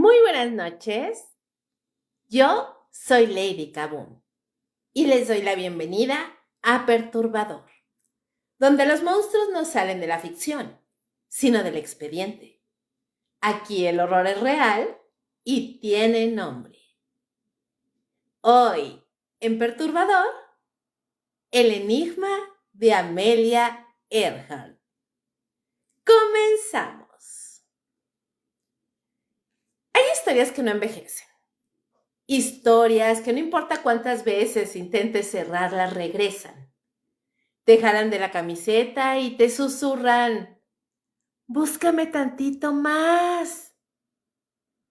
Muy buenas noches. Yo soy Lady Kaboom y les doy la bienvenida a Perturbador, donde los monstruos no salen de la ficción, sino del expediente. Aquí el horror es real y tiene nombre. Hoy, en Perturbador, el enigma de Amelia Earhart. Comenzamos. Hay historias que no envejecen. Historias que no importa cuántas veces intentes cerrarlas, regresan. Te jalan de la camiseta y te susurran, búscame tantito más.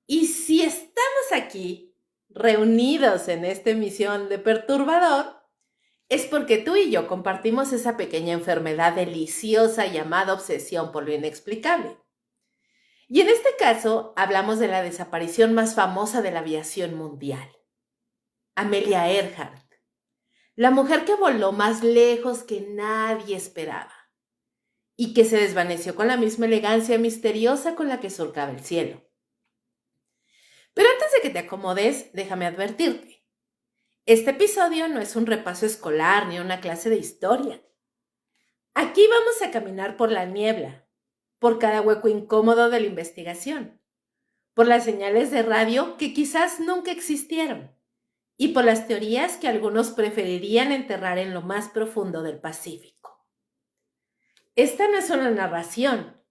Y si estamos aquí, reunidos en esta emisión de Perturbador, es porque tú y yo compartimos esa pequeña enfermedad deliciosa llamada obsesión por lo inexplicable. Y en este caso hablamos de la desaparición más famosa de la aviación mundial, Amelia Earhart, la mujer que voló más lejos que nadie esperaba y que se desvaneció con la misma elegancia misteriosa con la que surcaba el cielo. Pero antes de que te acomodes, déjame advertirte. Este episodio no es un repaso escolar ni una clase de historia. Aquí vamos a caminar por la niebla, por cada hueco incómodo de la investigación, por las señales de radio que quizás nunca existieron y por las teorías que algunos preferirían enterrar en lo más profundo del Pacífico. Esta no es una narración,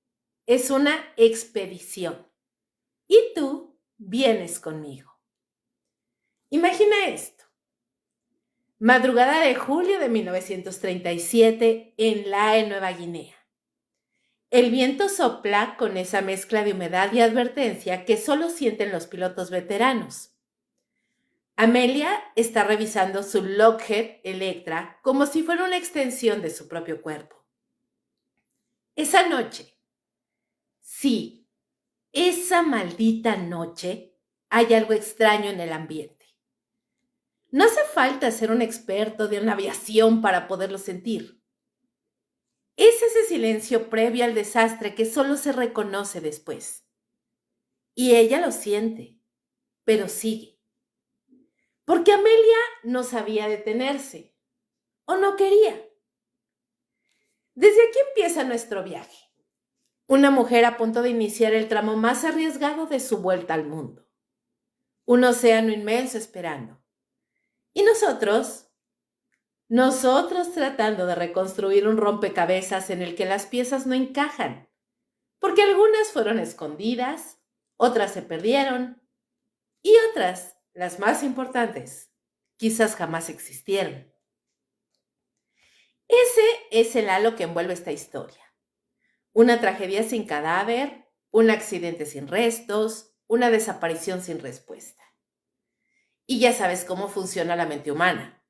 es una expedición. Y tú vienes conmigo. Imagina esto. Madrugada de julio de 1937 en Lae, Nueva Guinea. El viento sopla con esa mezcla de humedad y advertencia que solo sienten los pilotos veteranos. Amelia está revisando su Lockheed Electra como si fuera una extensión de su propio cuerpo. Esa noche, sí, esa maldita noche, hay algo extraño en el ambiente. No hace falta ser un experto de una aviación para poderlo sentir. Es ese silencio previo al desastre que solo se reconoce después. Y ella lo siente, pero sigue. Porque Amelia no sabía detenerse, o no quería. Desde aquí empieza nuestro viaje. Una mujer a punto de iniciar el tramo más arriesgado de su vuelta al mundo. Un océano inmenso esperando. Y nosotros tratando de reconstruir un rompecabezas en el que las piezas no encajan, porque algunas fueron escondidas, otras se perdieron y otras, las más importantes, quizás jamás existieron. Ese es el halo que envuelve esta historia. Una tragedia sin cadáver, un accidente sin restos, una desaparición sin respuesta. Y ya sabes cómo funciona la mente humana.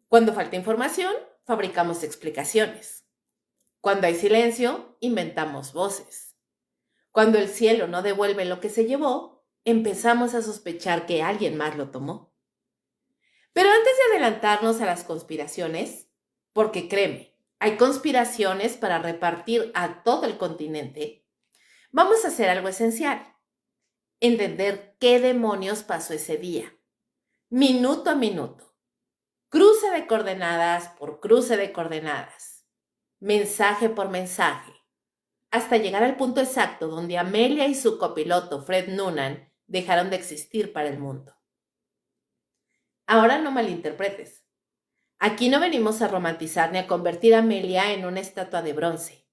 Cuando falta información, fabricamos explicaciones. Cuando hay silencio, inventamos voces. Cuando el cielo no devuelve lo que se llevó, empezamos a sospechar que alguien más lo tomó. Pero antes de adelantarnos a las conspiraciones, porque créeme, hay conspiraciones para repartir a todo el continente, vamos a hacer algo esencial. Entender qué demonios pasó ese día, minuto a minuto, cruce de coordenadas por cruce de coordenadas, mensaje por mensaje, hasta llegar al punto exacto donde Amelia y su copiloto Fred Noonan dejaron de existir para el mundo. Ahora no malinterpretes. Aquí no venimos a romantizar ni a convertir a Amelia en una estatua de bronce.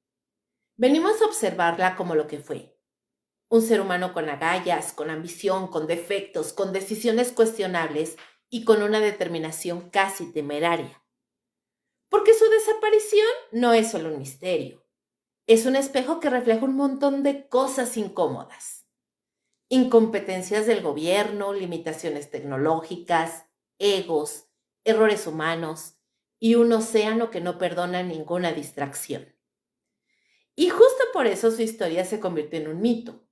Venimos a observarla como lo que fue. Un ser humano con agallas, con ambición, con defectos, con decisiones cuestionables y con una determinación casi temeraria. Porque su desaparición no es solo un misterio. Es un espejo que refleja un montón de cosas incómodas. Incompetencias del gobierno, limitaciones tecnológicas, egos, errores humanos y un océano que no perdona ninguna distracción. Y justo por eso su historia se convirtió en un mito.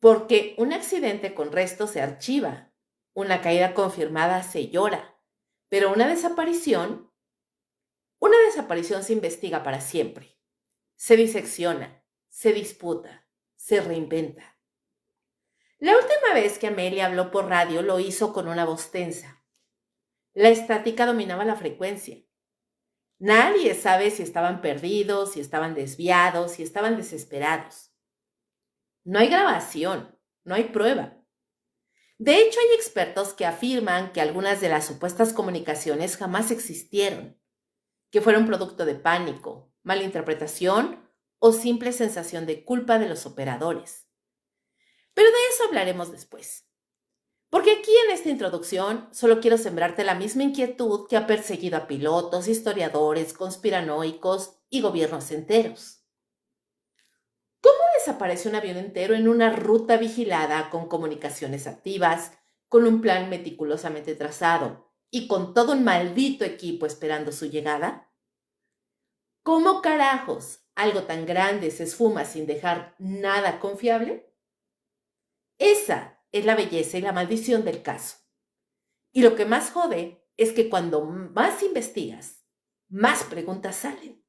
Porque un accidente con restos se archiva, una caída confirmada se llora, pero una desaparición se investiga para siempre. Se disecciona, se disputa, se reinventa. La última vez que Amelia habló por radio lo hizo con una voz tensa. La estática dominaba la frecuencia. Nadie sabe si estaban perdidos, si estaban desviados, si estaban desesperados. No hay grabación, no hay prueba. De hecho, hay expertos que afirman que algunas de las supuestas comunicaciones jamás existieron, que fueron producto de pánico, malinterpretación o simple sensación de culpa de los operadores. Pero de eso hablaremos después. Porque aquí en esta introducción solo quiero sembrarte la misma inquietud que ha perseguido a pilotos, historiadores, conspiranoicos y gobiernos enteros. ¿Cómo desaparece un avión entero en una ruta vigilada con comunicaciones activas, con un plan meticulosamente trazado y con todo un maldito equipo esperando su llegada? ¿Cómo carajos algo tan grande se esfuma sin dejar nada confiable? Esa es la belleza y la maldición del caso. Y lo que más jode es que cuando más investigas, más preguntas salen.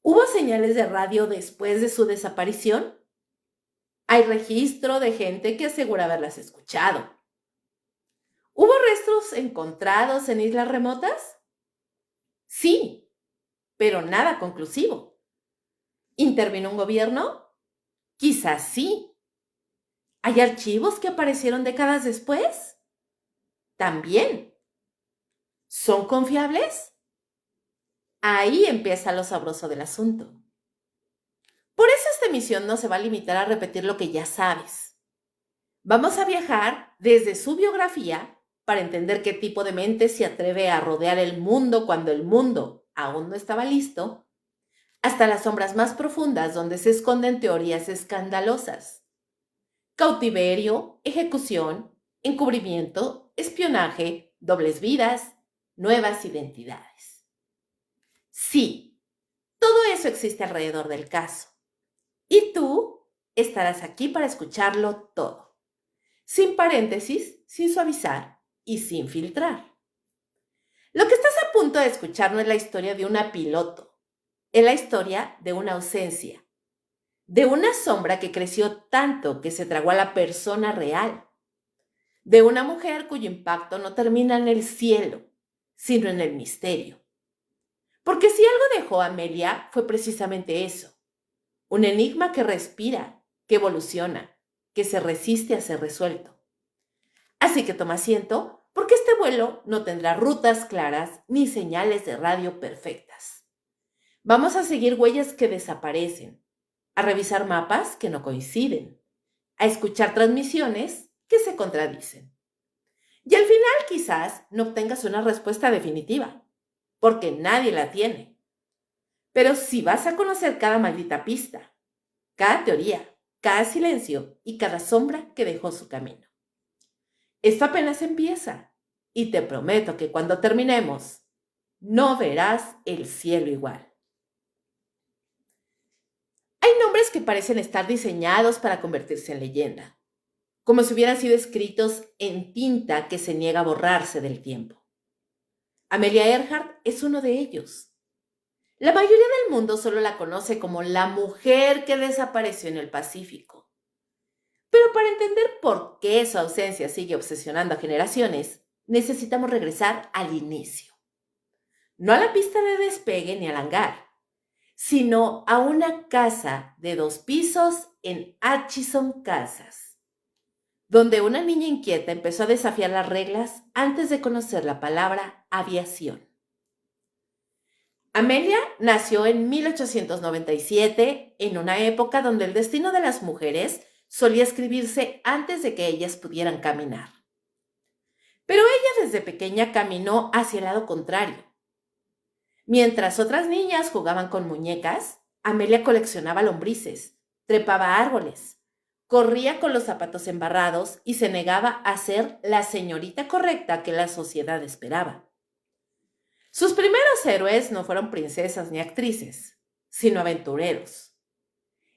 ¿Hubo señales de radio después de su desaparición? Hay registro de gente que asegura haberlas escuchado. ¿Hubo restos encontrados en islas remotas? Sí, pero nada conclusivo. ¿Intervino un gobierno? Quizás sí. ¿Hay archivos que aparecieron décadas después? También. ¿Son confiables? Ahí empieza lo sabroso del asunto. Por eso esta emisión no se va a limitar a repetir lo que ya sabes. Vamos a viajar desde su biografía para entender qué tipo de mente se atreve a rodear el mundo cuando el mundo aún no estaba listo, hasta las sombras más profundas donde se esconden teorías escandalosas. Cautiverio, ejecución, encubrimiento, espionaje, dobles vidas, nuevas identidades. Sí, todo eso existe alrededor del caso. Y tú estarás aquí para escucharlo todo, sin paréntesis, sin suavizar y sin filtrar. Lo que estás a punto de escuchar no es la historia de una piloto, es la historia de una ausencia, de una sombra que creció tanto que se tragó a la persona real, de una mujer cuyo impacto no termina en el cielo, sino en el misterio. Porque si algo dejó a Amelia fue precisamente eso, un enigma que respira, que evoluciona, que se resiste a ser resuelto. Así que toma asiento, porque este vuelo no tendrá rutas claras ni señales de radio perfectas. Vamos a seguir huellas que desaparecen, a revisar mapas que no coinciden, a escuchar transmisiones que se contradicen. Y al final quizás no obtengas una respuesta definitiva, porque nadie la tiene. Pero sí vas a conocer cada maldita pista, cada teoría, cada silencio y cada sombra que dejó su camino. Esto apenas empieza y te prometo que cuando terminemos no verás el cielo igual. Hay nombres que parecen estar diseñados para convertirse en leyenda, como si hubieran sido escritos en tinta que se niega a borrarse del tiempo. Amelia Earhart es uno de ellos. La mayoría del mundo solo la conoce como la mujer que desapareció en el Pacífico. Pero para entender por qué su ausencia sigue obsesionando a generaciones, necesitamos regresar al inicio. No a la pista de despegue ni al hangar, sino a una casa de 2 pisos en Atchison, Kansas, donde una niña inquieta empezó a desafiar las reglas antes de conocer la palabra aviación. Amelia nació en 1897, en una época donde el destino de las mujeres solía escribirse antes de que ellas pudieran caminar. Pero ella desde pequeña caminó hacia el lado contrario. Mientras otras niñas jugaban con muñecas, Amelia coleccionaba lombrices, trepaba árboles, corría con los zapatos embarrados y se negaba a ser la señorita correcta que la sociedad esperaba. Sus primeros héroes no fueron princesas ni actrices, sino aventureros.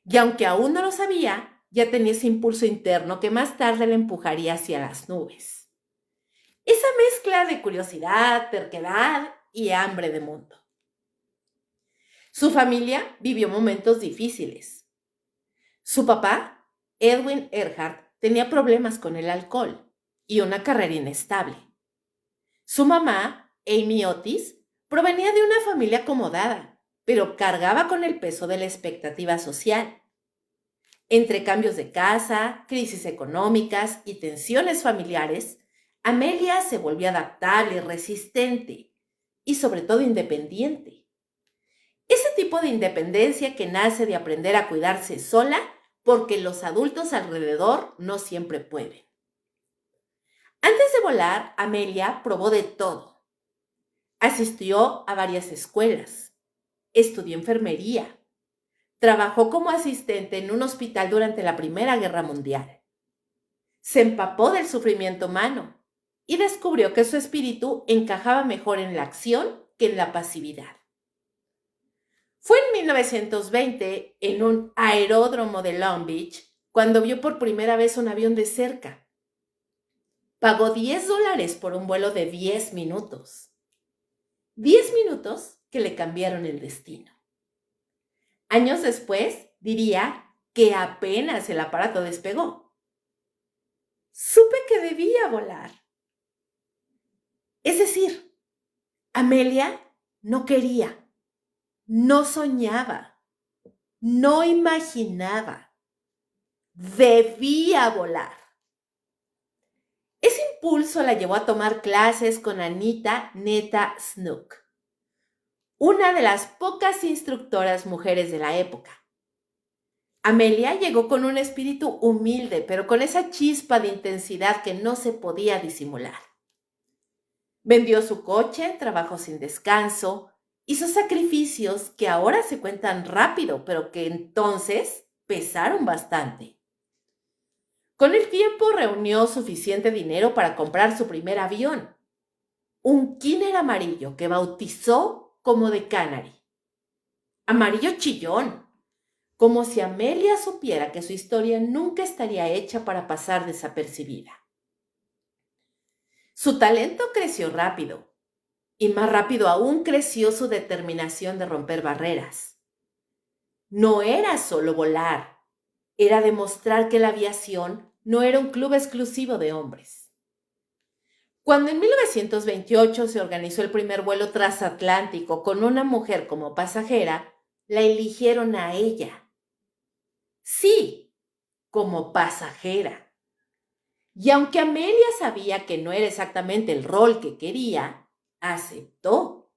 Y aunque aún no lo sabía, ya tenía ese impulso interno que más tarde le empujaría hacia las nubes. Esa mezcla de curiosidad, terquedad y hambre de mundo. Su familia vivió momentos difíciles. Su papá, Edwin Earhart, tenía problemas con el alcohol y una carrera inestable. Su mamá, Amy Otis, provenía de una familia acomodada, pero cargaba con el peso de la expectativa social. Entre cambios de casa, crisis económicas y tensiones familiares, Amelia se volvió adaptable, resistente y sobre todo independiente. Ese tipo de independencia que nace de aprender a cuidarse sola porque los adultos alrededor no siempre pueden. Antes de volar, Amelia probó de todo. Asistió a varias escuelas, estudió enfermería, trabajó como asistente en un hospital durante la Primera Guerra Mundial. Se empapó del sufrimiento humano y descubrió que su espíritu encajaba mejor en la acción que en la pasividad. Fue en 1920, en un aeródromo de Long Beach, cuando vio por primera vez un avión de cerca. Pagó $10 por un vuelo de 10 minutos. 10 minutos que le cambiaron el destino. Años después, diría que apenas el aparato despegó. Supe que debía volar. Es decir, Amelia no quería, no soñaba, no imaginaba. Debía volar. Ese impulso la llevó a tomar clases con Anita Netta Snook, una de las pocas instructoras mujeres de la época. Amelia llegó con un espíritu humilde, pero con esa chispa de intensidad que no se podía disimular. Vendió su coche, trabajó sin descanso, hizo sacrificios que ahora se cuentan rápido, pero que entonces pesaron bastante. Con el tiempo reunió suficiente dinero para comprar su primer avión, un Kiner amarillo que bautizó como The Canary. Amarillo chillón, como si Amelia supiera que su historia nunca estaría hecha para pasar desapercibida. Su talento creció rápido, y más rápido aún creció su determinación de romper barreras. No era solo volar, era demostrar que la aviación no era un club exclusivo de hombres. Cuando en 1928 se organizó el primer vuelo transatlántico con una mujer como pasajera, la eligieron a ella. Sí, como pasajera. Y aunque Amelia sabía que no era exactamente el rol que quería, aceptó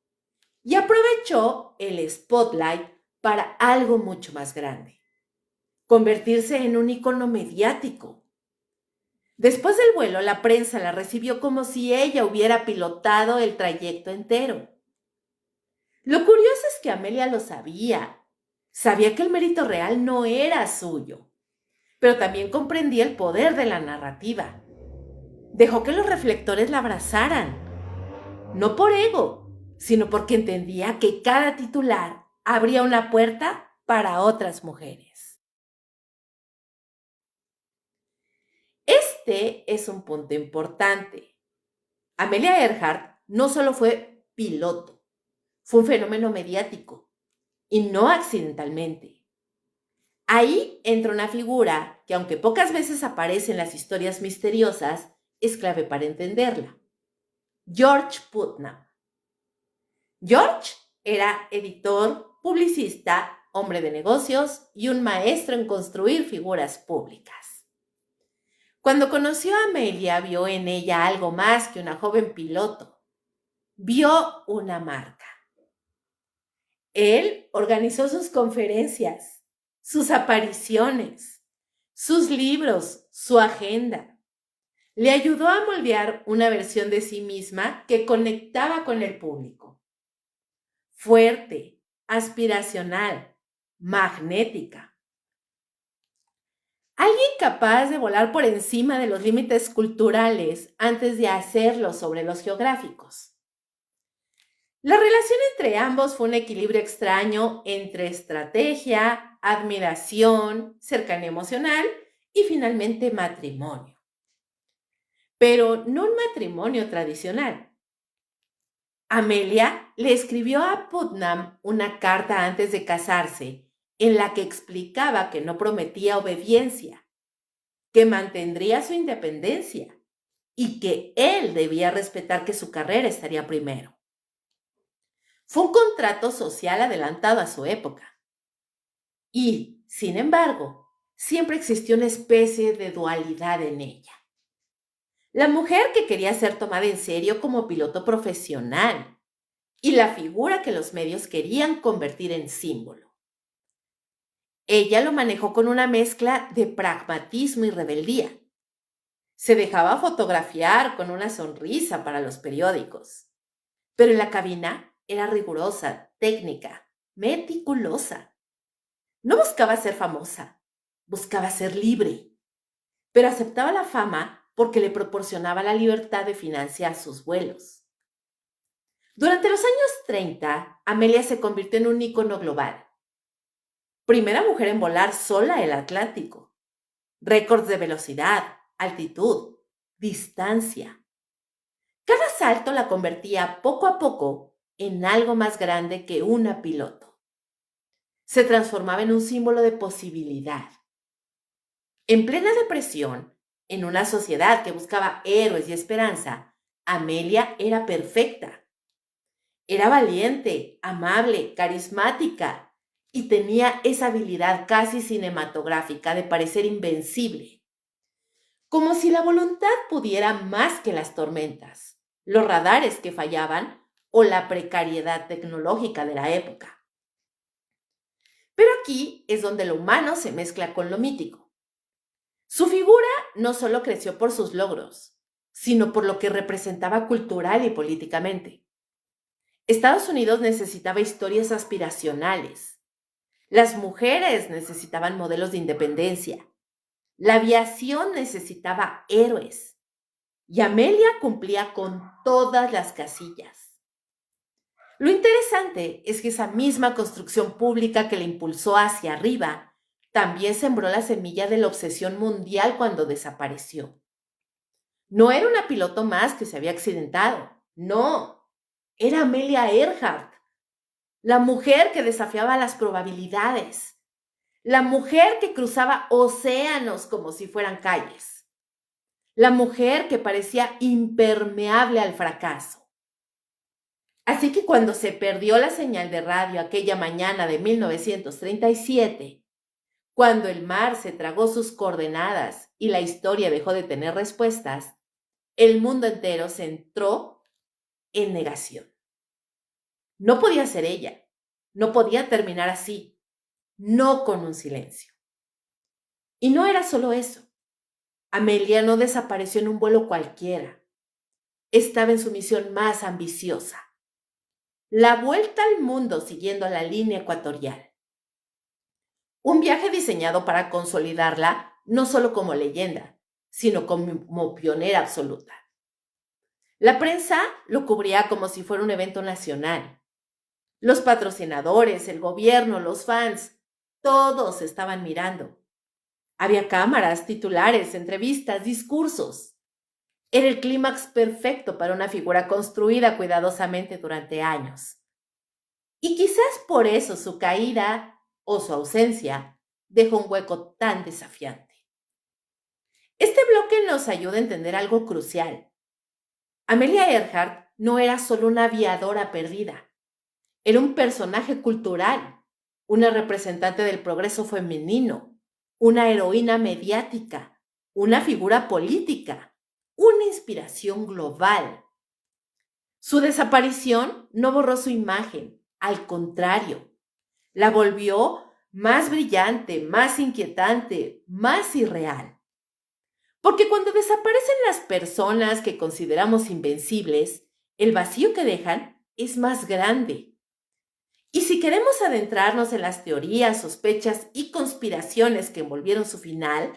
y aprovechó el spotlight para algo mucho más grande: convertirse en un ícono mediático. Después del vuelo, la prensa la recibió como si ella hubiera pilotado el trayecto entero. Lo curioso es que Amelia lo sabía. Sabía que el mérito real no era suyo, pero también comprendía el poder de la narrativa. Dejó que los reflectores la abrazaran, no por ego, sino porque entendía que cada titular abría una puerta para otras mujeres. Este es un punto importante. Amelia Earhart no solo fue piloto, fue un fenómeno mediático, y no accidentalmente. Ahí entra una figura que, aunque pocas veces aparece en las historias misteriosas, es clave para entenderla: George Putnam. George era editor, publicista, hombre de negocios y un maestro en construir figuras públicas. Cuando conoció a Amelia, vio en ella algo más que una joven piloto. Vio una marca. Él organizó sus conferencias, sus apariciones, sus libros, su agenda. Le ayudó a moldear una versión de sí misma que conectaba con el público. Fuerte, aspiracional, magnética. Alguien capaz de volar por encima de los límites culturales antes de hacerlo sobre los geográficos. La relación entre ambos fue un equilibrio extraño entre estrategia, admiración, cercanía emocional y finalmente matrimonio. Pero no un matrimonio tradicional. Amelia le escribió a Putnam una carta antes de casarse en la que explicaba que no prometía obediencia. que mantendría su independencia y que él debía respetar que su carrera estaría primero. Fue un contrato social adelantado a su época. Y, sin embargo, siempre existió una especie de dualidad en ella. La mujer que quería ser tomada en serio como piloto profesional y la figura que los medios querían convertir en símbolo. Ella lo manejó con una mezcla de pragmatismo y rebeldía. Se dejaba fotografiar con una sonrisa para los periódicos, pero en la cabina era rigurosa, técnica, meticulosa. No buscaba ser famosa, buscaba ser libre, pero aceptaba la fama porque le proporcionaba la libertad de financiar sus vuelos. Durante los años 30, Amelia se convirtió en un ícono global. Primera mujer en volar sola el Atlántico. Récords de velocidad, altitud, distancia. Cada salto la convertía poco a poco en algo más grande que una piloto. Se transformaba en un símbolo de posibilidad. En plena depresión, en una sociedad que buscaba héroes y esperanza, Amelia era perfecta. Era valiente, amable, carismática y tenía esa habilidad casi cinematográfica de parecer invencible. Como si la voluntad pudiera más que las tormentas, los radares que fallaban o la precariedad tecnológica de la época. Pero aquí es donde lo humano se mezcla con lo mítico. Su figura no solo creció por sus logros, sino por lo que representaba cultural y políticamente. Estados Unidos necesitaba historias aspiracionales. Las mujeres necesitaban modelos de independencia. La aviación necesitaba héroes. Y Amelia cumplía con todas las casillas. Lo interesante es que esa misma construcción pública que le impulsó hacia arriba también sembró la semilla de la obsesión mundial cuando desapareció. No era una piloto más que se había accidentado. No, era Amelia Earhart, la mujer que desafiaba las probabilidades, la mujer que cruzaba océanos como si fueran calles, la mujer que parecía impermeable al fracaso. Así que cuando se perdió la señal de radio aquella mañana de 1937, cuando el mar se tragó sus coordenadas y la historia dejó de tener respuestas, el mundo entero se entró en negación. No podía ser ella, no podía terminar así, no con un silencio. Y no era solo eso. Amelia no desapareció en un vuelo cualquiera. Estaba en su misión más ambiciosa, la vuelta al mundo siguiendo la línea ecuatorial. Un viaje diseñado para consolidarla no solo como leyenda, sino como pionera absoluta. La prensa lo cubría como si fuera un evento nacional. Los patrocinadores, el gobierno, los fans, todos estaban mirando. Había cámaras, titulares, entrevistas, discursos. Era el clímax perfecto para una figura construida cuidadosamente durante años. Y quizás por eso su caída o su ausencia dejó un hueco tan desafiante. Este bloque nos ayuda a entender algo crucial. Amelia Earhart no era solo una aviadora perdida, era un personaje cultural, una representante del progreso femenino, una heroína mediática, una figura política, una inspiración global. Su desaparición no borró su imagen, al contrario, la volvió más brillante, más inquietante, más irreal. Porque cuando desaparecen las personas que consideramos invencibles, el vacío que dejan es más grande. Y si queremos adentrarnos en las teorías, sospechas y conspiraciones que envolvieron su final,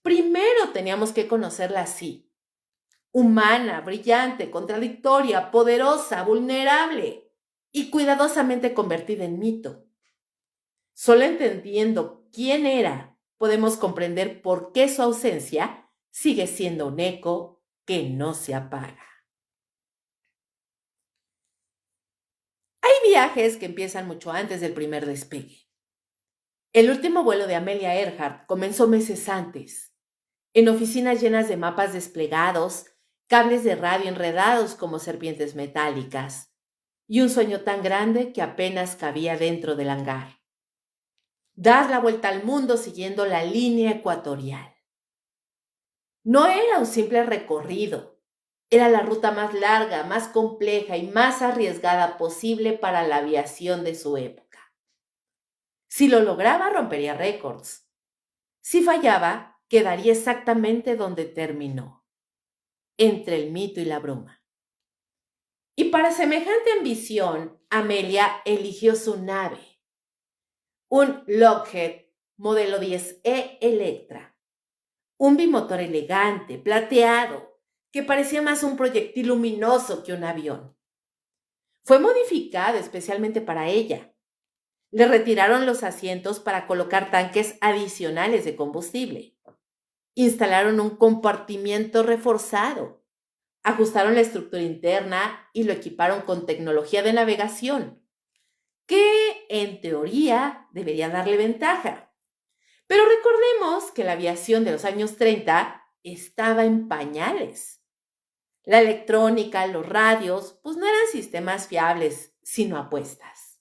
primero teníamos que conocerla así. Humana, brillante, contradictoria, poderosa, vulnerable y cuidadosamente convertida en mito. Solo entendiendo quién era, podemos comprender por qué su ausencia sigue siendo un eco que no se apaga. Hay viajes que empiezan mucho antes del primer despegue. El último vuelo de Amelia Earhart comenzó meses antes. en oficinas llenas de mapas desplegados, cables de radio enredados como serpientes metálicas, y un sueño tan grande que apenas cabía dentro del hangar. Dar la vuelta al mundo siguiendo la línea ecuatorial. No era un simple recorrido, era la ruta más larga, más compleja y más arriesgada posible para la aviación de su época. Si lo lograba, rompería récords. Si fallaba, quedaría exactamente donde terminó, entre el mito y la bruma. Y para semejante ambición, Amelia eligió su nave, un Lockheed modelo 10E Electra, un bimotor elegante, plateado, que parecía más un proyectil luminoso que un avión. Fue modificado especialmente para ella. Le retiraron los asientos para colocar tanques adicionales de combustible. Instalaron un compartimiento reforzado. Ajustaron la estructura interna y lo equiparon con tecnología de navegación, que en teoría debería darle ventaja. Pero recordemos que la aviación de los años 30 estaba en pañales. La electrónica, los radios, pues no eran sistemas fiables, sino apuestas.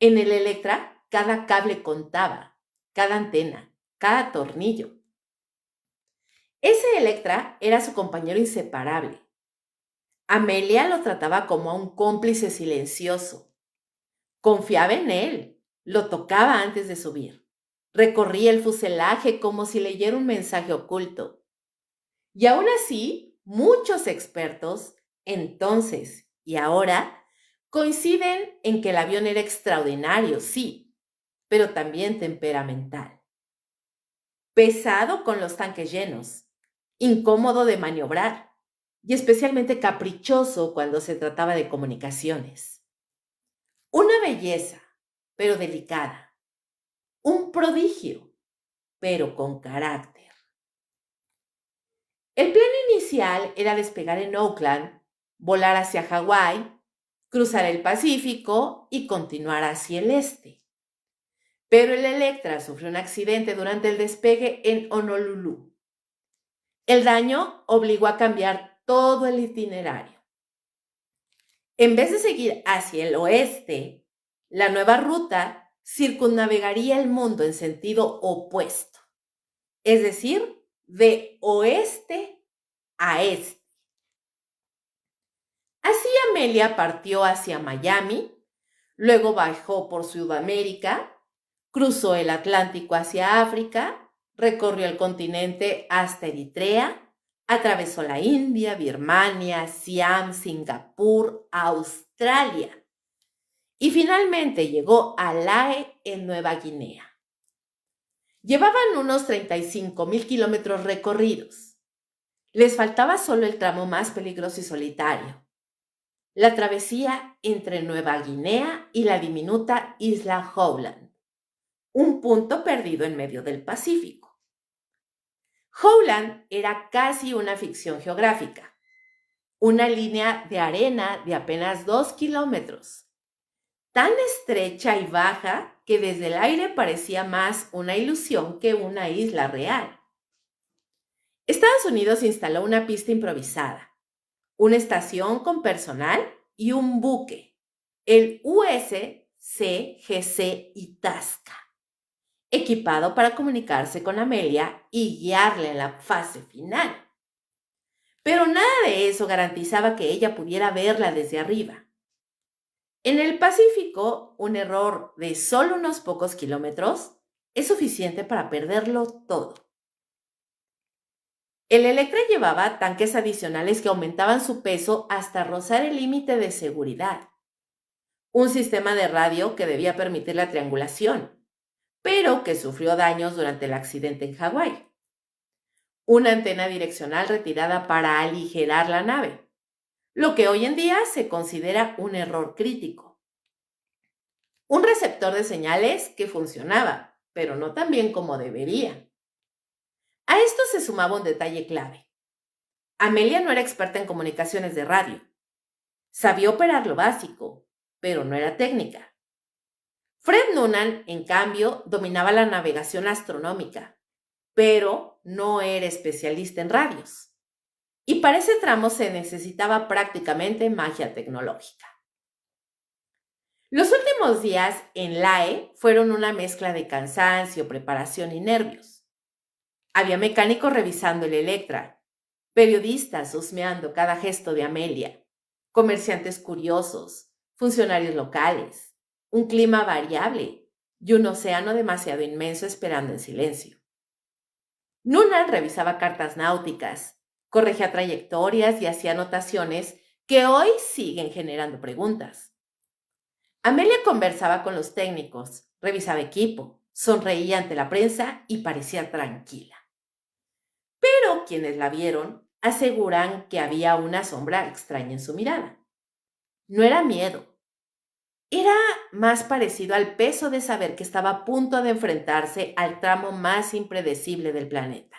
En el Electra, cada cable contaba, cada antena, cada tornillo. Ese Electra era su compañero inseparable. Amelia lo trataba como a un cómplice silencioso. Confiaba en él, lo tocaba antes de subir. Recorría el fuselaje como si leyera un mensaje oculto. Y aún así, muchos expertos, entonces y ahora, coinciden en que el avión era extraordinario, sí, pero también temperamental. Pesado con los tanques llenos, incómodo de maniobrar y especialmente caprichoso cuando se trataba de comunicaciones. Una belleza, pero delicada. Un prodigio, pero con carácter. El plan inicial era despegar en Oakland, volar hacia Hawái, cruzar el Pacífico y continuar hacia el este. Pero el Electra sufrió un accidente durante el despegue en Honolulu. El daño obligó a cambiar todo el itinerario. En vez de seguir hacia el oeste, la nueva ruta circunnavegaría el mundo en sentido opuesto, es decir, de oeste a este. Así Amelia partió hacia Miami, luego bajó por Sudamérica, cruzó el Atlántico hacia África, recorrió el continente hasta Eritrea, atravesó la India, Birmania, Siam, Singapur, Australia y finalmente llegó a Lae en Nueva Guinea. Llevaban unos 35,000 kilómetros recorridos. Les faltaba solo el tramo más peligroso y solitario, la travesía entre Nueva Guinea y la diminuta isla Howland, un punto perdido en medio del Pacífico. Howland era casi una ficción geográfica, una línea de arena de apenas 2 kilómetros, tan estrecha y baja que desde el aire parecía más una ilusión que una isla real. Estados Unidos instaló una pista improvisada, una estación con personal y un buque, el USCGC Itasca, equipado para comunicarse con Amelia y guiarla en la fase final. Pero nada de eso garantizaba que ella pudiera verla desde arriba. En el Pacífico, un error de solo unos pocos kilómetros es suficiente para perderlo todo. El Electra llevaba tanques adicionales que aumentaban su peso hasta rozar el límite de seguridad. Un sistema de radio que debía permitir la triangulación, pero que sufrió daños durante el accidente en Hawái. Una antena direccional retirada para aligerar la nave, lo que hoy en día se considera un error crítico. Un receptor de señales que funcionaba, pero no tan bien como debería. A esto se sumaba un detalle clave. Amelia no era experta en comunicaciones de radio. Sabía operar lo básico, pero no era técnica. Fred Noonan, en cambio, dominaba la navegación astronómica. pero no era especialista en radios. Y para ese tramo se necesitaba prácticamente magia tecnológica. Los últimos días en LAE fueron una mezcla de cansancio, preparación y nervios. Había mecánicos revisando el Electra, periodistas husmeando cada gesto de Amelia, comerciantes curiosos, funcionarios locales, un clima variable y un océano demasiado inmenso esperando en silencio. Noonan revisaba cartas náuticas, corregía trayectorias y hacía anotaciones que hoy siguen generando preguntas. Amelia conversaba con los técnicos, revisaba equipo, sonreía ante la prensa y parecía tranquila. Pero quienes la vieron aseguran que había una sombra extraña en su mirada. No era miedo, era más parecido al peso de saber que estaba a punto de enfrentarse al tramo más impredecible del planeta.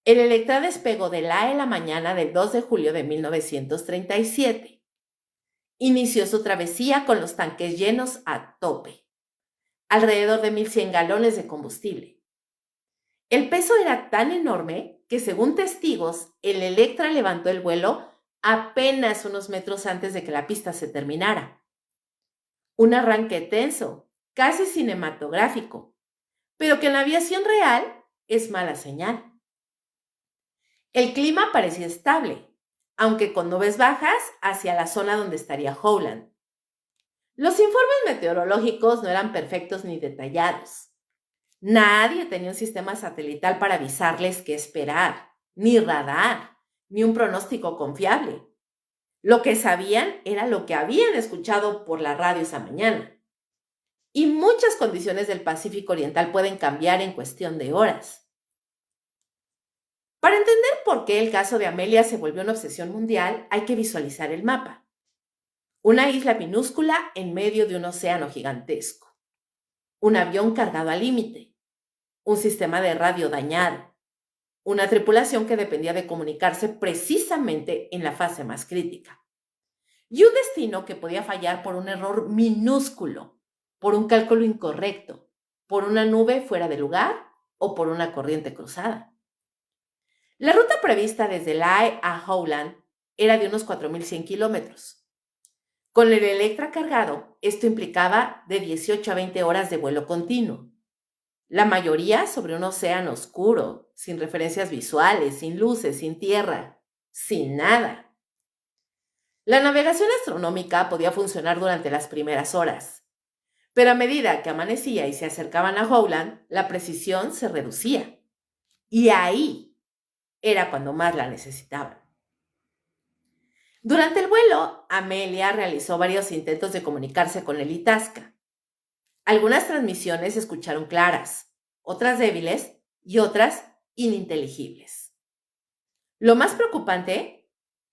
El Electra despegó de la mañana del 2 de julio de 1937. Inició su travesía con los tanques llenos a tope, alrededor de 1,100 galones de combustible. El peso era tan enorme que, según testigos, el Electra levantó el vuelo apenas unos metros antes de que la pista se terminara. Un arranque tenso, casi cinematográfico, pero que en la aviación real es mala señal. El clima parecía estable, aunque con nubes bajas hacia la zona donde estaría Howland. Los informes meteorológicos no eran perfectos ni detallados. Nadie tenía un sistema satelital para avisarles qué esperar, ni radar, ni un pronóstico confiable. Lo que sabían era lo que habían escuchado por la radio esa mañana. Y muchas condiciones del Pacífico Oriental pueden cambiar en cuestión de horas. Para entender por qué el caso de Amelia se volvió una obsesión mundial, hay que visualizar el mapa. Una isla minúscula en medio de un océano gigantesco. Un avión cargado al límite. Un sistema de radio dañado. Una tripulación que dependía de comunicarse precisamente en la fase más crítica. Y un destino que podía fallar por un error minúsculo, por un cálculo incorrecto, por una nube fuera de lugar o por una corriente cruzada. La ruta prevista desde Lae a Howland era de unos 4,100 kilómetros. Con el Electra cargado, esto implicaba de 18 a 20 horas de vuelo continuo. La mayoría sobre un océano oscuro, sin referencias visuales, sin luces, sin tierra, sin nada. La navegación astronómica podía funcionar durante las primeras horas, pero a medida que amanecía y se acercaban a Howland, la precisión se reducía. Y ahí era cuando más la necesitaban. Durante el vuelo, Amelia realizó varios intentos de comunicarse con el Itasca. Algunas transmisiones se escucharon claras, otras débiles y otras ininteligibles. Lo más preocupante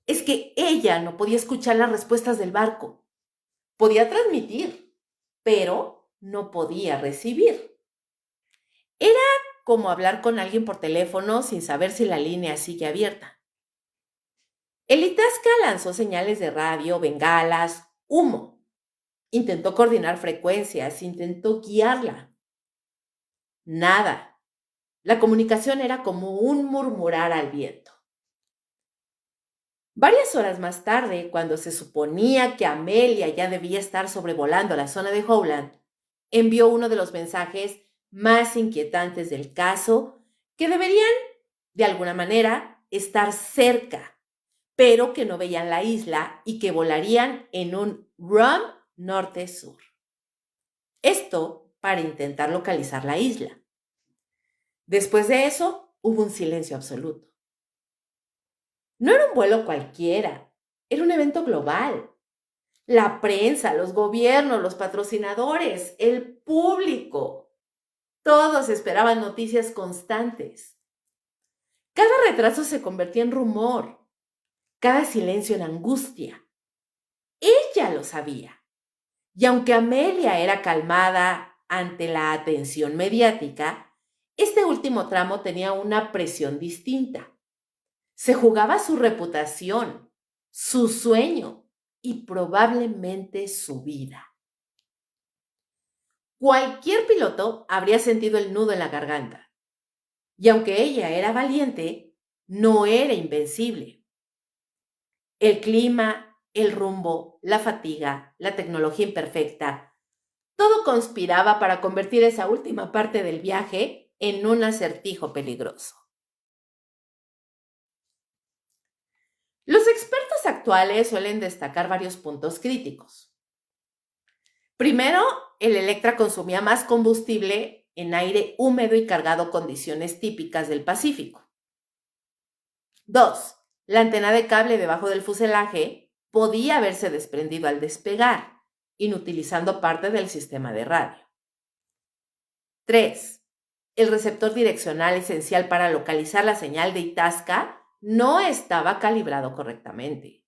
es que ella no podía escuchar las respuestas del barco. Podía transmitir, pero no podía recibir. Era como hablar con alguien por teléfono sin saber si la línea sigue abierta. El Itasca lanzó señales de radio, bengalas, humo. Intentó coordinar frecuencias, intentó guiarla. Nada. La comunicación era como un murmurar al viento. Varias horas más tarde, cuando se suponía que Amelia ya debía estar sobrevolando la zona de Howland, envió uno de los mensajes más inquietantes del caso, que deberían, de alguna manera, estar cerca, pero que no veían la isla y que volarían en un RUM norte-sur. Esto para intentar localizar la isla. Después de eso, hubo un silencio absoluto. No era un vuelo cualquiera, era un evento global. La prensa, los gobiernos, los patrocinadores, el público, todos esperaban noticias constantes. Cada retraso se convertía en rumor, cada silencio en angustia. Ella lo sabía. Y aunque Amelia era calmada ante la atención mediática, este último tramo tenía una presión distinta. Se jugaba su reputación, su sueño y probablemente su vida. Cualquier piloto habría sentido el nudo en la garganta. Y aunque ella era valiente, no era invencible. El clima, el rumbo, la fatiga, la tecnología imperfecta, todo conspiraba para convertir esa última parte del viaje en un acertijo peligroso. Los expertos actuales suelen destacar varios puntos críticos. Primero, el Electra consumía más combustible en aire húmedo y cargado, condiciones típicas del Pacífico. 2. La antena de cable debajo del fuselaje podía haberse desprendido al despegar, inutilizando parte del sistema de radio. 3. El receptor direccional esencial para localizar la señal de Itasca no estaba calibrado correctamente.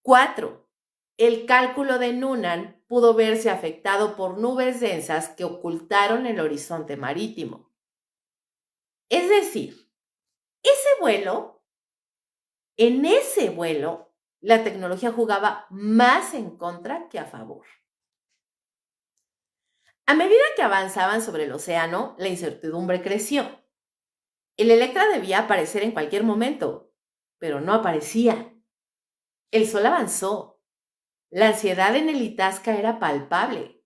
4. El cálculo de Noonan pudo verse afectado por nubes densas que ocultaron el horizonte marítimo. Es decir, en ese vuelo, la tecnología jugaba más en contra que a favor. A medida que avanzaban sobre el océano, la incertidumbre creció. El Electra debía aparecer en cualquier momento, pero no aparecía. El sol avanzó. La ansiedad en el Itasca era palpable.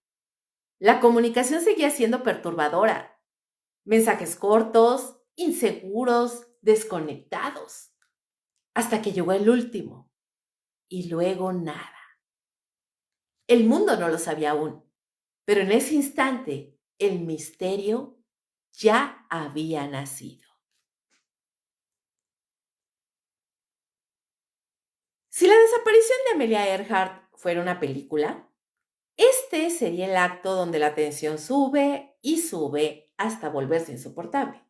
La comunicación seguía siendo perturbadora. Mensajes cortos, inseguros, desconectados. Hasta que llegó el último. Y luego nada. El mundo no lo sabía aún, pero en ese instante el misterio ya había nacido. Si la desaparición de Amelia Earhart fuera una película, este sería el acto donde la tensión sube y sube hasta volverse insoportable.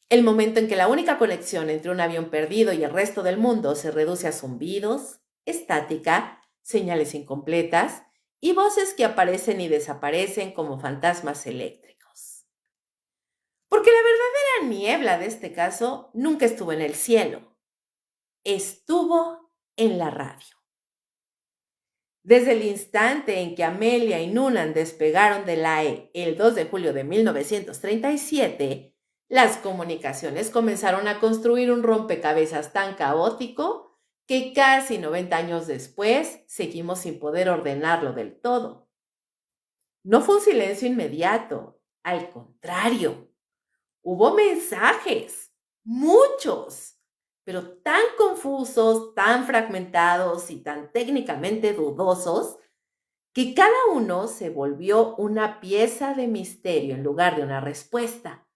El momento en que la única conexión entre un avión perdido y el resto del mundo se reduce a zumbidos, estática, señales incompletas y voces que aparecen y desaparecen como fantasmas eléctricos. Porque la verdadera niebla de este caso nunca estuvo en el cielo, estuvo en la radio. Desde el instante en que Amelia y Noonan despegaron de Lae el 2 de julio de 1937, las comunicaciones comenzaron a construir un rompecabezas tan caótico que casi 90 años después seguimos sin poder ordenarlo del todo. No fue un silencio inmediato, al contrario, hubo mensajes, muchos, pero tan confusos, tan fragmentados y tan técnicamente dudosos que cada uno se volvió una pieza de misterio en lugar de una respuesta.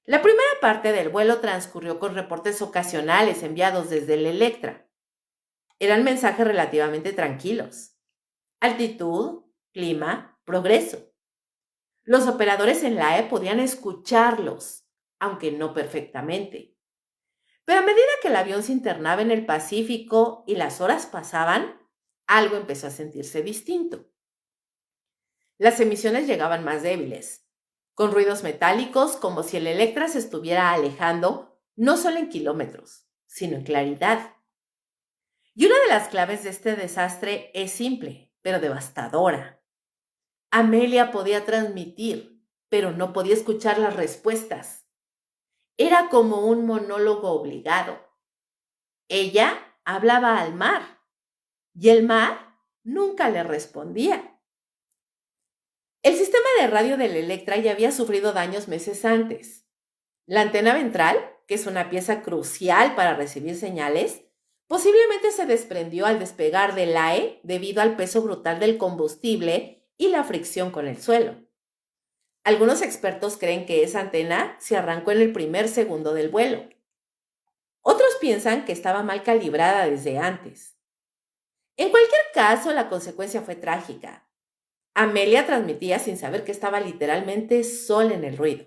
La primera parte del vuelo transcurrió con reportes ocasionales enviados desde el Electra. Eran mensajes relativamente tranquilos. Altitud, clima, progreso. Los operadores en la E podían escucharlos, aunque no perfectamente. Pero a medida que el avión se internaba en el Pacífico y las horas pasaban, algo empezó a sentirse distinto. Las emisiones llegaban más débiles, con ruidos metálicos como si el Electra se estuviera alejando no solo en kilómetros, sino en claridad. Y una de las claves de este desastre es simple, pero devastadora. Amelia podía transmitir, pero no podía escuchar las respuestas. Era como un monólogo obligado. Ella hablaba al mar y el mar nunca le respondía. El sistema de radio del Electra ya había sufrido daños meses antes. La antena ventral, que es una pieza crucial para recibir señales, posiblemente se desprendió al despegar del AE debido al peso brutal del combustible y la fricción con el suelo. Algunos expertos creen que esa antena se arrancó en el primer segundo del vuelo. Otros piensan que estaba mal calibrada desde antes. En cualquier caso, la consecuencia fue trágica. Amelia transmitía sin saber que estaba literalmente sola en el ruido.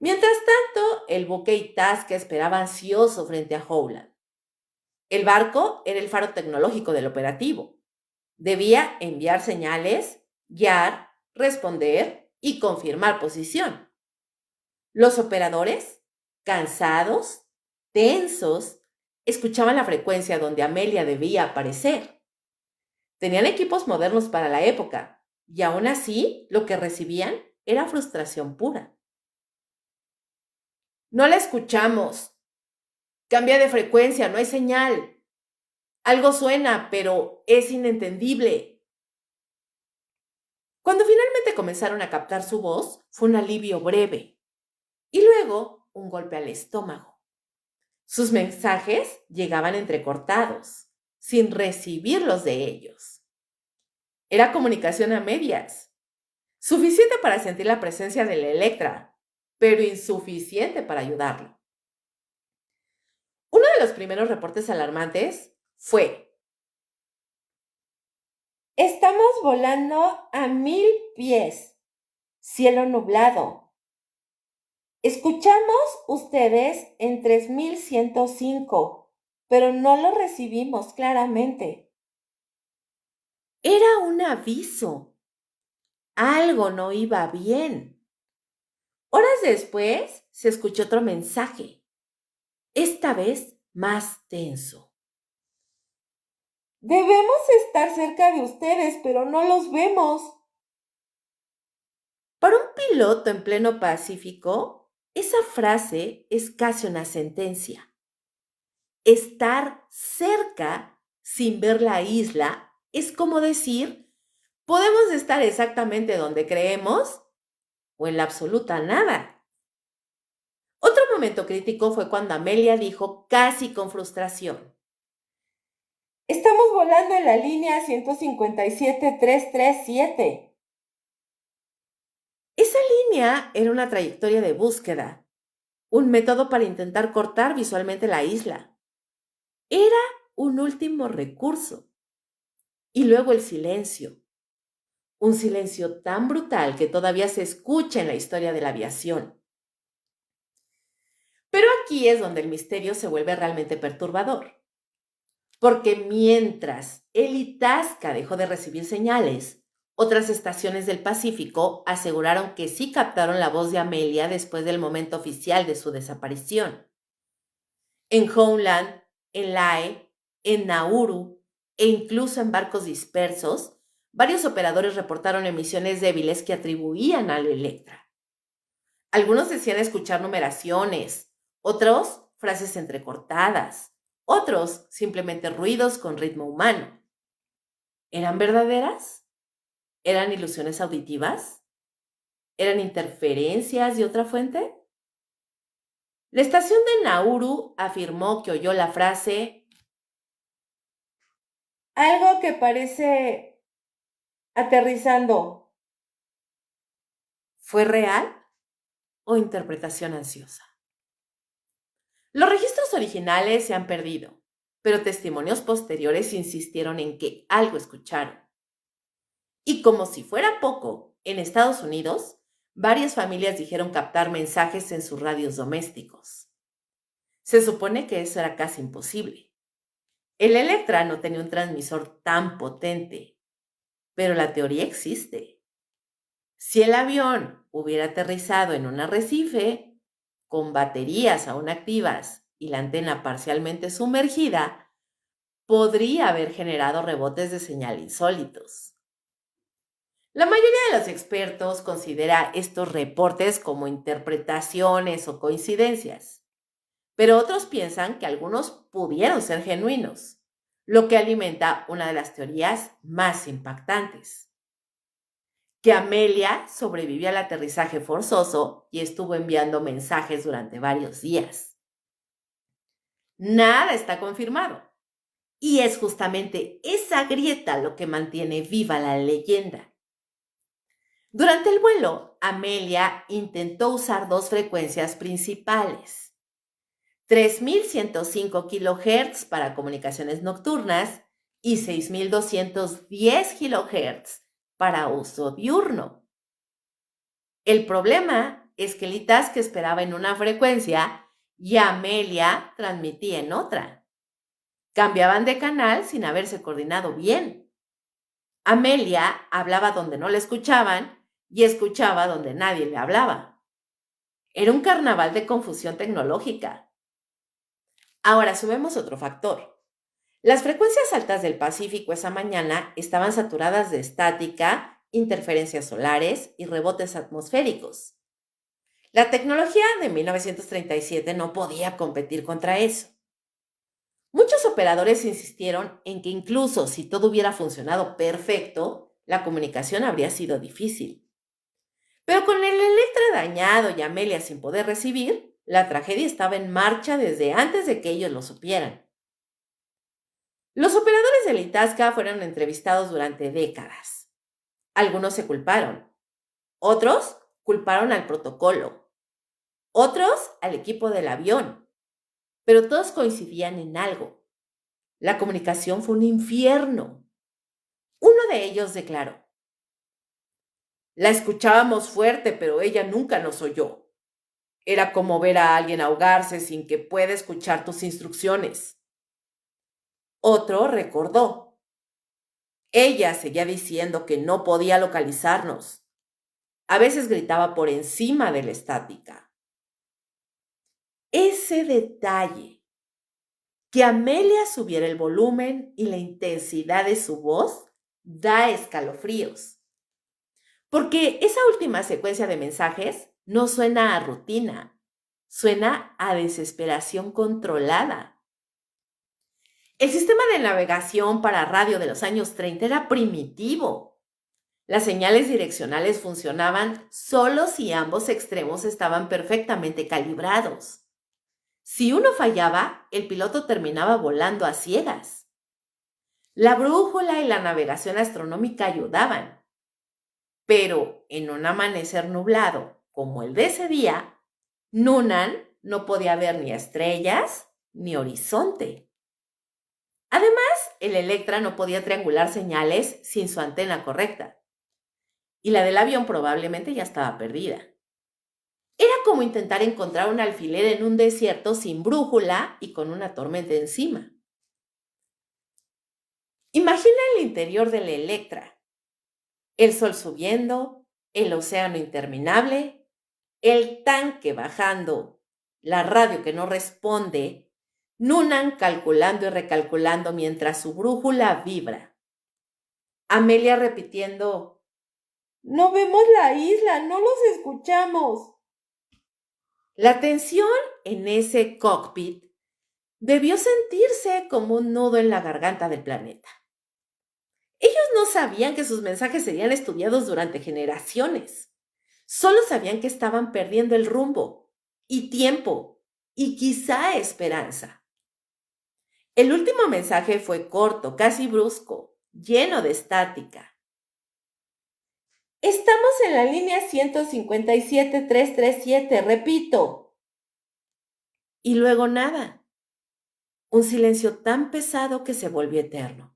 Mientras tanto, el buque Itasca esperaba ansioso frente a Howland. El barco era el faro tecnológico del operativo. Debía enviar señales, guiar, responder y confirmar posición. Los operadores, cansados, tensos, escuchaban la frecuencia donde Amelia debía aparecer. Tenían equipos modernos para la época y aún así lo que recibían era frustración pura. No la escuchamos. Cambia de frecuencia, no hay señal. Algo suena, pero es inentendible. Cuando finalmente comenzaron a captar su voz, fue un alivio breve y luego un golpe al estómago. Sus mensajes llegaban entrecortados, sin recibirlos de ellos. Era comunicación a medias, suficiente para sentir la presencia del Electra, pero insuficiente para ayudarlo. Uno de los primeros reportes alarmantes fue: estamos volando a 1000 pies, cielo nublado. Escuchamos ustedes en 3105, pero no lo recibimos claramente. Era un aviso. Algo no iba bien. Horas después se escuchó otro mensaje, esta vez más tenso. Debemos estar cerca de ustedes, pero no los vemos. Para un piloto en pleno Pacífico, esa frase es casi una sentencia. Estar cerca sin ver la isla es como decir, podemos estar exactamente donde creemos o en la absoluta nada. Otro momento crítico fue cuando Amelia dijo casi con frustración: estamos volando en la línea 157-337. Esa línea era una trayectoria de búsqueda, un método para intentar cortar visualmente la isla. Era un último recurso. Y luego el silencio. Un silencio tan brutal que todavía se escucha en la historia de la aviación. Pero aquí es donde el misterio se vuelve realmente perturbador. Porque mientras el Itasca dejó de recibir señales, otras estaciones del Pacífico aseguraron que sí captaron la voz de Amelia después del momento oficial de su desaparición. En Homeland, en Lae, en Nauru e incluso en barcos dispersos, varios operadores reportaron emisiones débiles que atribuían al Electra. Algunos decían escuchar numeraciones, otros frases entrecortadas, otros simplemente ruidos con ritmo humano. ¿Eran verdaderas? ¿Eran ilusiones auditivas? ¿Eran interferencias de otra fuente? La estación de Nauru afirmó que oyó la frase algo que parece aterrizando. ¿Fue real o interpretación ansiosa? Los registros originales se han perdido, pero testimonios posteriores insistieron en que algo escucharon. Y como si fuera poco, en Estados Unidos, varias familias dijeron captar mensajes en sus radios domésticos. Se supone que eso era casi imposible. El Electra no tenía un transmisor tan potente, pero la teoría existe. Si el avión hubiera aterrizado en un arrecife, con baterías aún activas y la antena parcialmente sumergida, podría haber generado rebotes de señal insólitos. La mayoría de los expertos considera estos reportes como interpretaciones o coincidencias, pero otros piensan que algunos pudieron ser genuinos, lo que alimenta una de las teorías más impactantes: que Amelia sobrevivió al aterrizaje forzoso y estuvo enviando mensajes durante varios días. Nada está confirmado, y es justamente esa grieta lo que mantiene viva la leyenda. Durante el vuelo, Amelia intentó usar dos frecuencias principales: 3105 kHz para comunicaciones nocturnas y 6210 kHz para uso diurno. El problema es que el Itasca esperaba en una frecuencia y Amelia transmitía en otra. Cambiaban de canal sin haberse coordinado bien. Amelia hablaba donde no la escuchaban y escuchaba donde nadie le hablaba. Era un carnaval de confusión tecnológica. Ahora sumemos otro factor. Las frecuencias altas del Pacífico esa mañana estaban saturadas de estática interferencias solares y rebotes atmosféricos. La tecnología de 1937 no podía competir contra eso. Muchos operadores insistieron en que incluso si todo hubiera funcionado perfecto, la comunicación habría sido difícil. Pero con el Electra dañado y Amelia sin poder recibir, la tragedia estaba en marcha desde antes de que ellos lo supieran. Los operadores del Itasca fueron entrevistados durante décadas. Algunos se culparon, otros culparon al protocolo, otros al equipo del avión, pero todos coincidían en algo. La comunicación fue un infierno. Uno de ellos declaró: la escuchábamos fuerte, pero ella nunca nos oyó. Era como ver a alguien ahogarse sin que pueda escuchar tus instrucciones. Otro recordó: ella seguía diciendo que no podía localizarnos. A veces gritaba por encima de la estática. Ese detalle, que Amelia subiera el volumen y la intensidad de su voz, da escalofríos. Porque esa última secuencia de mensajes no suena a rutina, suena a desesperación controlada. El sistema de navegación para radio de los años 30 era primitivo. Las señales direccionales funcionaban solo si ambos extremos estaban perfectamente calibrados. Si uno fallaba, el piloto terminaba volando a ciegas. La brújula y la navegación astronómica ayudaban, pero en un amanecer nublado como el de ese día, Noonan no podía ver ni estrellas ni horizonte. Además, el Electra no podía triangular señales sin su antena correcta, y la del avión probablemente ya estaba perdida. Era como intentar encontrar un alfiler en un desierto sin brújula y con una tormenta encima. Imagina el interior del Electra: el sol subiendo, el océano interminable, el tanque bajando, la radio que no responde, Noonan calculando y recalculando mientras su brújula vibra. Amelia repitiendo: no vemos la isla, no los escuchamos. La tensión en ese cockpit debió sentirse como un nudo en la garganta del planeta. Ellos no sabían que sus mensajes serían estudiados durante generaciones. Solo sabían que estaban perdiendo el rumbo y tiempo y quizá esperanza. El último mensaje fue corto, casi brusco, lleno de estática. Estamos en la línea 157-337, repito. Y luego nada. Un silencio tan pesado que se volvió eterno.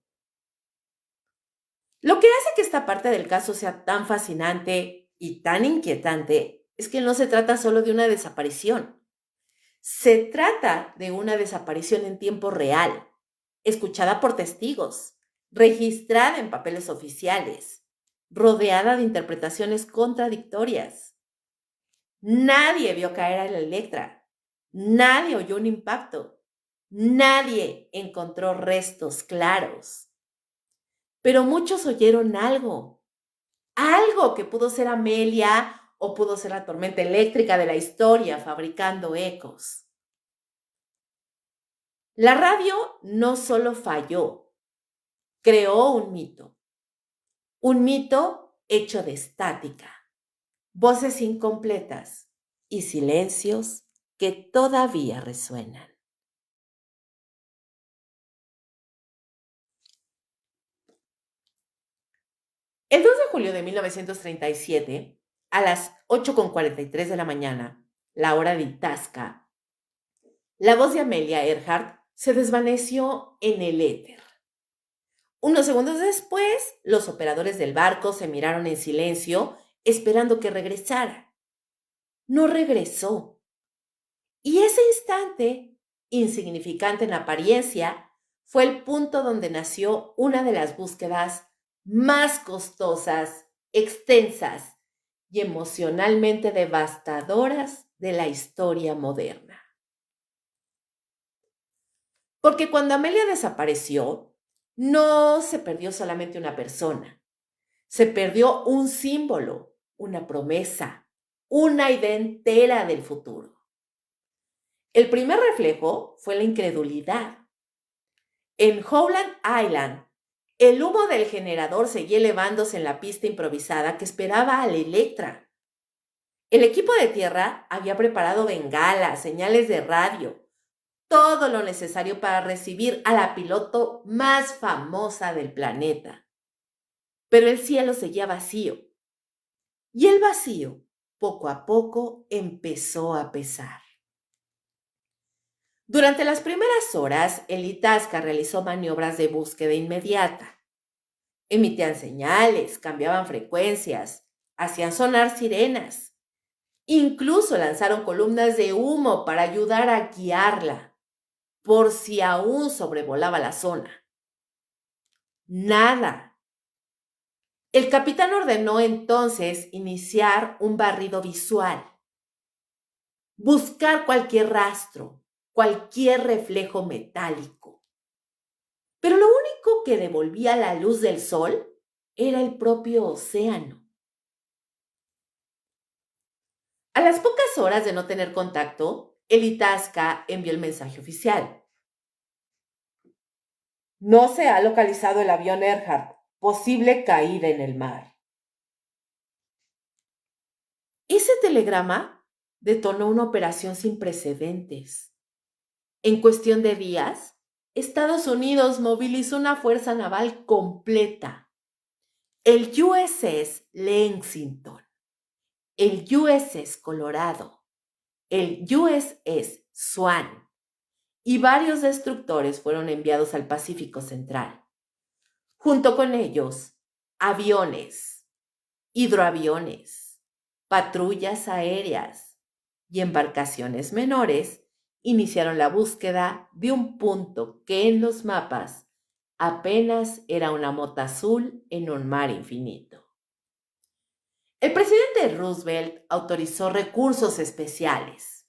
Lo que hace que esta parte del caso sea tan fascinante y tan inquietante es que no se trata solo de una desaparición. Se trata de una desaparición en tiempo real, escuchada por testigos, registrada en papeles oficiales, rodeada de interpretaciones contradictorias. Nadie vio caer a la Electra, nadie oyó un impacto, nadie encontró restos claros. Pero muchos oyeron algo que pudo ser Amelia o pudo ser la tormenta eléctrica de la historia fabricando ecos. La radio no solo falló, creó un mito hecho de estática, voces incompletas y silencios que todavía resuenan. El 2 de julio de 1937, a las 8:43 de la mañana, la hora de Itasca, la voz de Amelia Earhart se desvaneció en el éter. Unos segundos después, los operadores del barco se miraron en silencio, esperando que regresara. No regresó. Y ese instante, insignificante en apariencia, fue el punto donde nació una de las búsquedas más costosas, extensas y emocionalmente devastadoras de la historia moderna. Porque cuando Amelia desapareció, no se perdió solamente una persona, Se perdió un símbolo, una promesa, una idea entera del futuro. El primer reflejo fue la incredulidad. En Howland Island, el humo del generador seguía elevándose en la pista improvisada que esperaba al Electra. El equipo de tierra había preparado bengalas, señales de radio, todo lo necesario para recibir a la piloto más famosa del planeta. Pero el cielo seguía vacío. Y el vacío, poco a poco, empezó a pesar. Durante las primeras horas, el Itasca realizó maniobras de búsqueda inmediata. Emitían señales, cambiaban frecuencias, hacían sonar sirenas. Incluso lanzaron columnas de humo para ayudar a guiarla, por si aún sobrevolaba la zona. Nada. El capitán ordenó entonces iniciar un barrido visual. Buscar cualquier rastro, cualquier reflejo metálico. Pero lo único que devolvía la luz del sol era el propio océano. A las pocas horas de no tener contacto, el Itasca envió el mensaje oficial. No se ha localizado el avión Earhart. Posible caída en el mar. Ese telegrama detonó una operación sin precedentes. En cuestión de días, Estados Unidos movilizó una fuerza naval completa. El USS Lexington, el USS Colorado, el USS Swan y varios destructores fueron enviados al Pacífico Central. Junto con ellos, aviones, hidroaviones, patrullas aéreas y embarcaciones menores iniciaron la búsqueda de un punto que en los mapas apenas era una mota azul en un mar infinito. El presidente Roosevelt autorizó recursos especiales.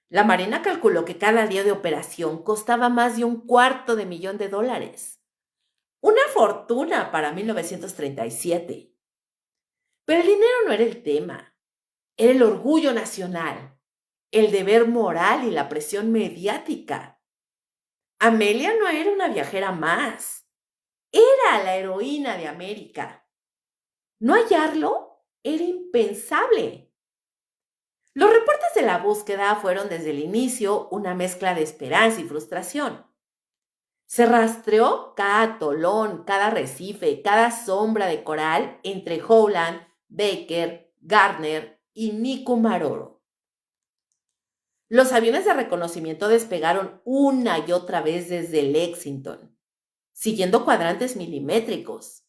La Marina calculó que cada día de operación costaba más de $250,000,000. Una fortuna para 1937. Pero el dinero no era el tema. Era el orgullo nacional, el deber moral y la presión mediática. Amelia no era una viajera más. Era la heroína de América. No hallarlo era impensable. Los reportes de la búsqueda fueron desde el inicio una mezcla de esperanza y frustración. Se rastreó cada atolón, cada arrecife, cada sombra de coral entre Howland, Baker, Gardner y Nikumaroro. Los aviones de reconocimiento despegaron una y otra vez desde Lexington, siguiendo cuadrantes milimétricos.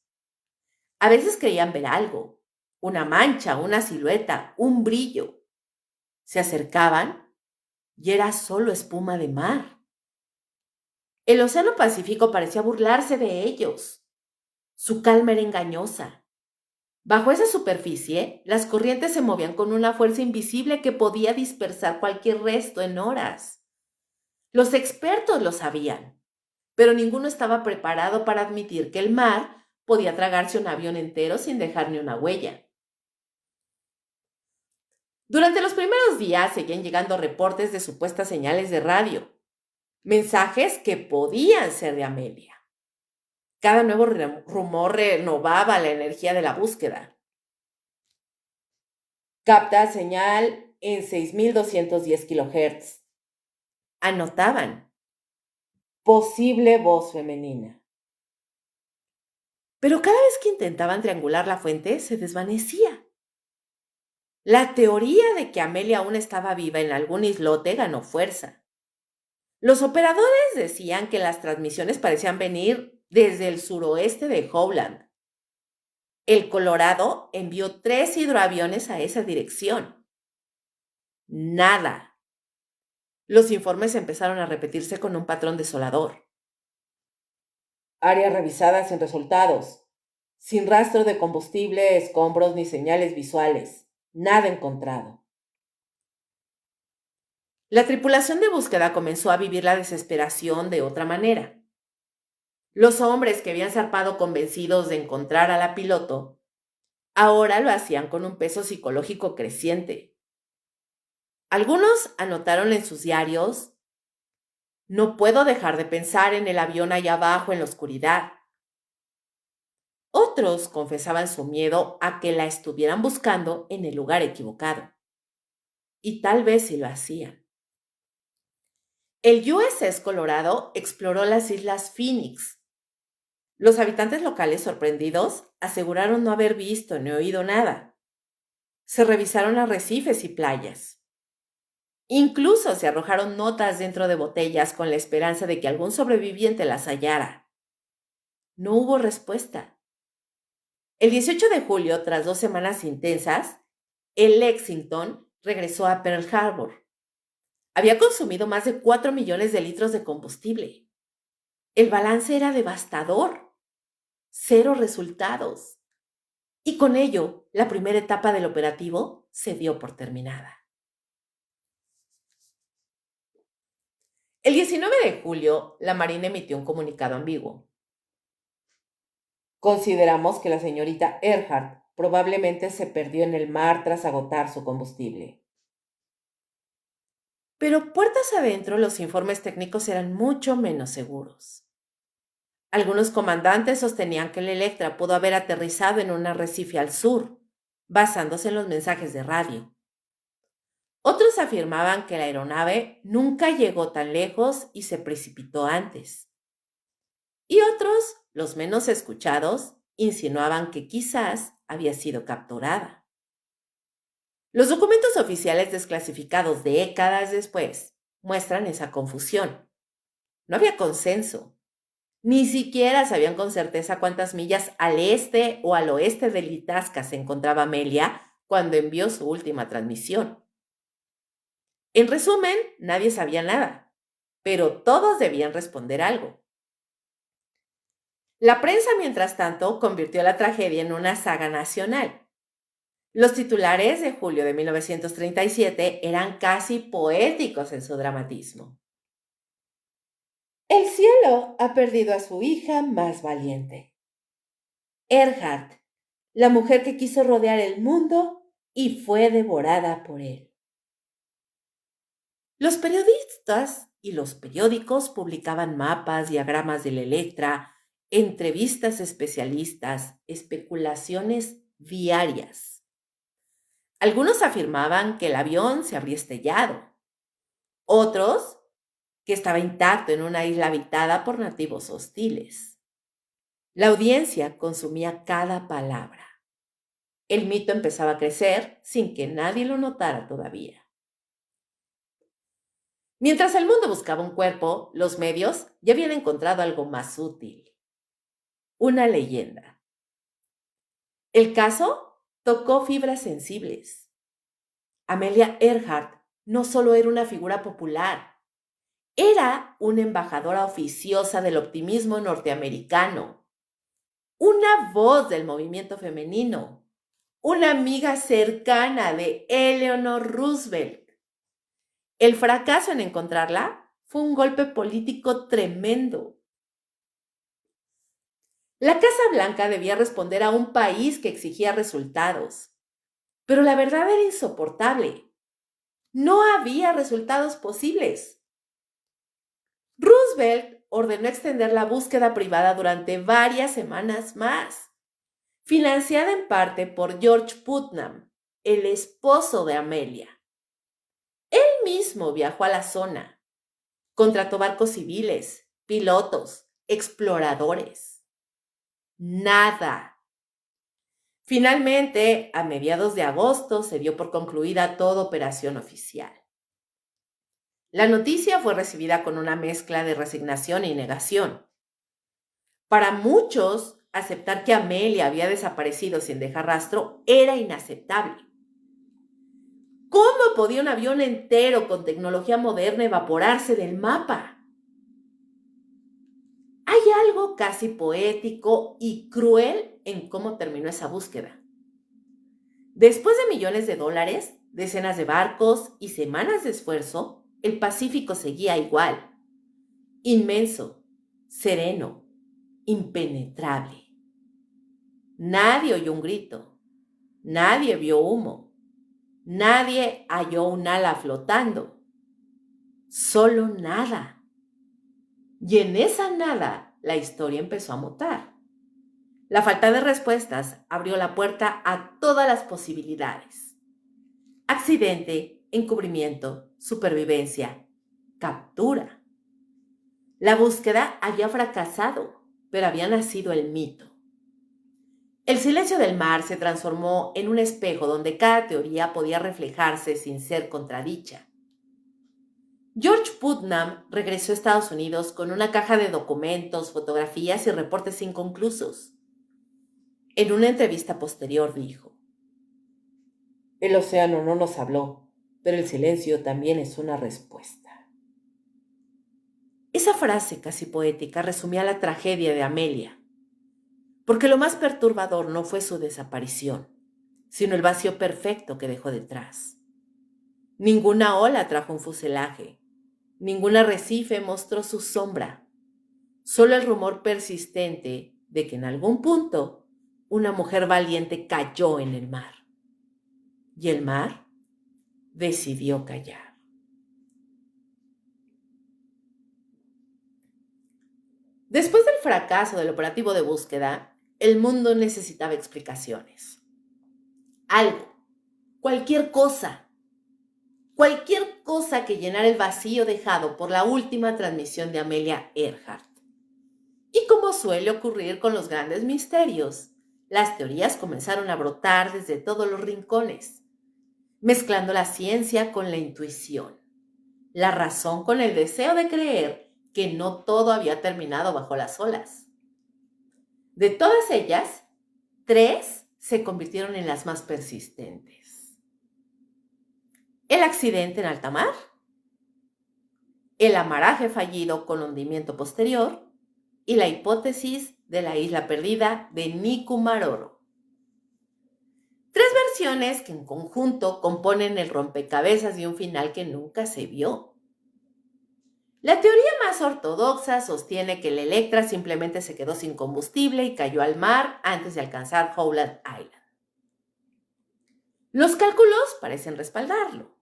A veces creían ver algo, una mancha, una silueta, un brillo. Se acercaban y era solo espuma de mar. El Océano Pacífico parecía burlarse de ellos. Su calma era engañosa. Bajo esa superficie, las corrientes se movían con una fuerza invisible que podía dispersar cualquier resto en horas. Los expertos lo sabían, pero ninguno estaba preparado para admitir que el mar podía tragarse un avión entero sin dejar ni una huella. Durante los primeros días seguían llegando reportes de supuestas señales de radio, mensajes que podían ser de Amelia. Cada nuevo rumor renovaba la energía de la búsqueda. Capta señal en 6,210 kHz. Anotaban. Posible voz femenina. Pero cada vez que intentaban triangular la fuente, se desvanecía. La teoría de que Amelia aún estaba viva en algún islote ganó fuerza. Los operadores decían que las transmisiones parecían venir desde el suroeste de Howland. El Colorado envió 3 hidroaviones a esa dirección. Nada. Los informes empezaron a repetirse con un patrón desolador. Áreas revisadas sin resultados. Sin rastro de combustible, escombros ni señales visuales. Nada encontrado. La tripulación de búsqueda comenzó a vivir la desesperación de otra manera. Los hombres que habían zarpado convencidos de encontrar a la piloto Ahora lo hacían con un peso psicológico creciente. Algunos anotaron en sus diarios: no puedo dejar de pensar en el avión allá abajo en la oscuridad. Otros confesaban su miedo a que la estuvieran buscando en el lugar equivocado. Y tal vez sí lo hacían. El USS Colorado exploró las islas Phoenix. Los habitantes locales, sorprendidos, aseguraron no haber visto ni oído nada. Se revisaron arrecifes y playas. Incluso se arrojaron notas dentro de botellas con la esperanza de que algún sobreviviente las hallara. No hubo respuesta. El 18 de julio, tras 2 semanas intensas, el Lexington regresó a Pearl Harbor. Había consumido más de 4 millones de litros de combustible. El balance era devastador. 0 resultados. Y con ello, la primera etapa del operativo se dio por terminada. El 19 de julio, la Marina emitió un comunicado ambiguo. Consideramos que la señorita Earhart probablemente se perdió en el mar tras agotar su combustible. Pero puertas adentro, los informes técnicos eran mucho menos seguros. Algunos comandantes sostenían que el Electra pudo haber aterrizado en un arrecife al sur, basándose en los mensajes de radio. Otros afirmaban que la aeronave nunca llegó tan lejos y se precipitó antes. Y otros, los menos escuchados, insinuaban que quizás había sido capturada. Los documentos oficiales desclasificados décadas después muestran esa confusión. No había consenso. Ni siquiera sabían con certeza cuántas millas al este o al oeste del Itasca se encontraba Amelia cuando envió su última transmisión. En resumen, nadie sabía nada, pero todos debían responder algo. La prensa, mientras tanto, convirtió la tragedia en una saga nacional. Los titulares de julio de 1937 eran casi poéticos en su dramatismo. El cielo ha perdido a su hija más valiente. Earhart, la mujer que quiso rodear el mundo y fue devorada por él. Los periodistas y los periódicos publicaban mapas, diagramas del Electra, entrevistas especialistas, especulaciones diarias. Algunos afirmaban que el avión se habría estrellado. Otros, que estaba intacto en una isla habitada por nativos hostiles. La audiencia consumía cada palabra. El mito empezaba a crecer sin que nadie lo notara todavía. Mientras el mundo buscaba un cuerpo, los medios ya habían encontrado algo más útil. Una leyenda. El caso tocó fibras sensibles. Amelia Earhart no solo era una figura popular, era una embajadora oficiosa del optimismo norteamericano, una voz del movimiento femenino, una amiga cercana de Eleanor Roosevelt. El fracaso en encontrarla fue un golpe político tremendo. La Casa Blanca debía responder a un país que exigía resultados, pero la verdad era insoportable. No había resultados posibles. Roosevelt ordenó extender la búsqueda privada durante varias semanas más, financiada en parte por George Putnam, el esposo de Amelia. Él mismo viajó a la zona, contrató barcos civiles, pilotos, exploradores. Nada. Finalmente, a mediados de agosto se dio por concluida toda operación oficial. La noticia fue recibida con una mezcla de resignación y negación. Para muchos, aceptar que Amelia había desaparecido sin dejar rastro era inaceptable. ¿Cómo podía un avión entero con tecnología moderna evaporarse del mapa? Hay algo casi poético y cruel en cómo terminó esa búsqueda. Después de millones de dólares, decenas de barcos y semanas de esfuerzo, el Pacífico seguía igual. Inmenso, sereno, impenetrable. Nadie oyó un grito. Nadie vio humo. Nadie halló un ala flotando. Solo nada. Y en esa nada, la historia empezó a mutar. La falta de respuestas abrió la puerta a todas las posibilidades. Accidente, encubrimiento, supervivencia, captura. La búsqueda había fracasado, pero había nacido el mito. El silencio del mar se transformó en un espejo donde cada teoría podía reflejarse sin ser contradicha. George Putnam regresó a Estados Unidos con una caja de documentos, fotografías y reportes inconclusos. En una entrevista posterior dijo: "El océano no nos habló, pero el silencio también es una respuesta". Esa frase casi poética resumía la tragedia de Amelia, porque lo más perturbador no fue su desaparición, sino el vacío perfecto que dejó detrás. Ninguna ola trajo un fuselaje, ningún arrecife mostró su sombra, solo el rumor persistente de que en algún punto una mujer valiente cayó en el mar. Y el mar decidió callar. Después del fracaso del operativo de búsqueda, el mundo necesitaba explicaciones. Algo, cualquier cosa que llenara el vacío dejado por la última transmisión de Amelia Earhart. Y como suele ocurrir con los grandes misterios, las teorías comenzaron a brotar desde todos los rincones, mezclando la ciencia con la intuición, la razón con el deseo de creer que no todo había terminado bajo las olas. De todas ellas, 3 se convirtieron en las más persistentes: el accidente en alta mar, el amaraje fallido con hundimiento posterior y la hipótesis de la isla perdida de Nikumaroro. 3 versiones que en conjunto componen el rompecabezas de un final que nunca se vio. La teoría más ortodoxa sostiene que el Electra simplemente se quedó sin combustible y cayó al mar antes de alcanzar Howland Island. Los cálculos parecen respaldarlo.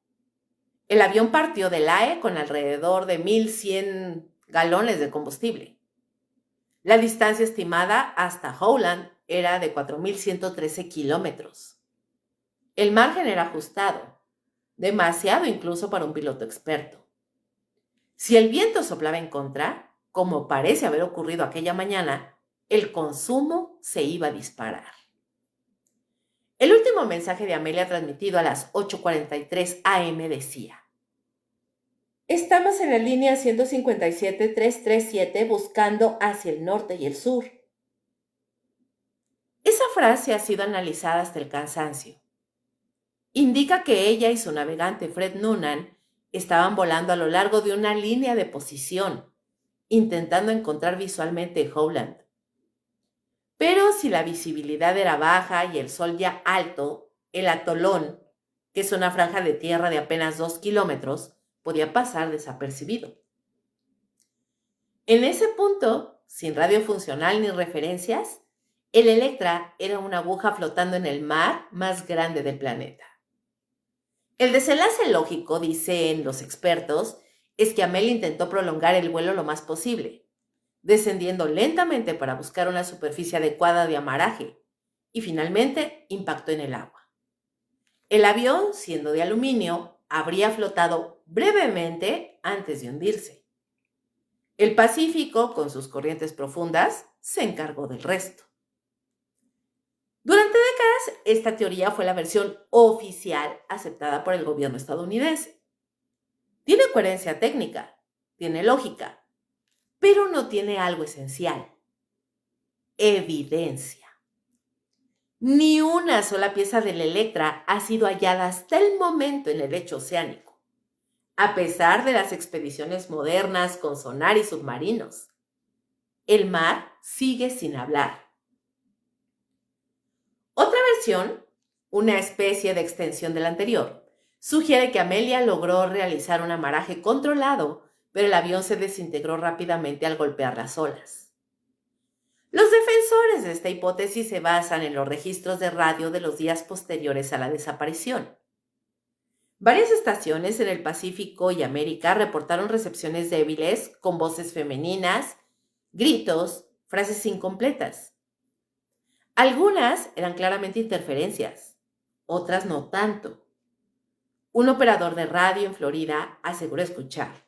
El avión partió de Lae con alrededor de 1,100 galones de combustible. La distancia estimada hasta Howland era de 4,113 kilómetros. El margen era ajustado, demasiado incluso para un piloto experto. Si el viento soplaba en contra, como parece haber ocurrido aquella mañana, el consumo se iba a disparar. El último mensaje de Amelia transmitido a las 8:43 am decía: "Estamos en la línea 157-337 buscando hacia el norte y el sur". Esa frase ha sido analizada hasta el cansancio. Indica que ella y su navegante Fred Noonan estaban volando a lo largo de una línea de posición, intentando encontrar visualmente Howland. Pero si la visibilidad era baja y el sol ya alto, el atolón, que es una franja de tierra de apenas 2 kilómetros, podía pasar desapercibido. En ese punto, sin radio funcional ni referencias, el Electra era una aguja flotando en el mar más grande del planeta. El desenlace lógico, dicen los expertos, es que Amelia intentó prolongar el vuelo lo más posible, descendiendo lentamente para buscar una superficie adecuada de amaraje, y finalmente impactó en el agua. El avión, siendo de aluminio, habría flotado brevemente antes de hundirse. El Pacífico, con sus corrientes profundas, se encargó del resto. Durante décadas, esta teoría fue la versión oficial aceptada por el gobierno estadounidense. Tiene coherencia técnica, tiene lógica, pero no tiene algo esencial: evidencia. Ni una sola pieza del Electra ha sido hallada hasta el momento en el lecho oceánico, a pesar de las expediciones modernas con sonar y submarinos. El mar sigue sin hablar. Otra versión, una especie de extensión de la anterior, sugiere que Amelia logró realizar un amaraje controlado, pero el avión se desintegró rápidamente al golpear las olas. Los defensores de esta hipótesis se basan en los registros de radio de los días posteriores a la desaparición. Varias estaciones en el Pacífico y América reportaron recepciones débiles con voces femeninas, gritos, frases incompletas. Algunas eran claramente interferencias, otras no tanto. Un operador de radio en Florida aseguró escuchar: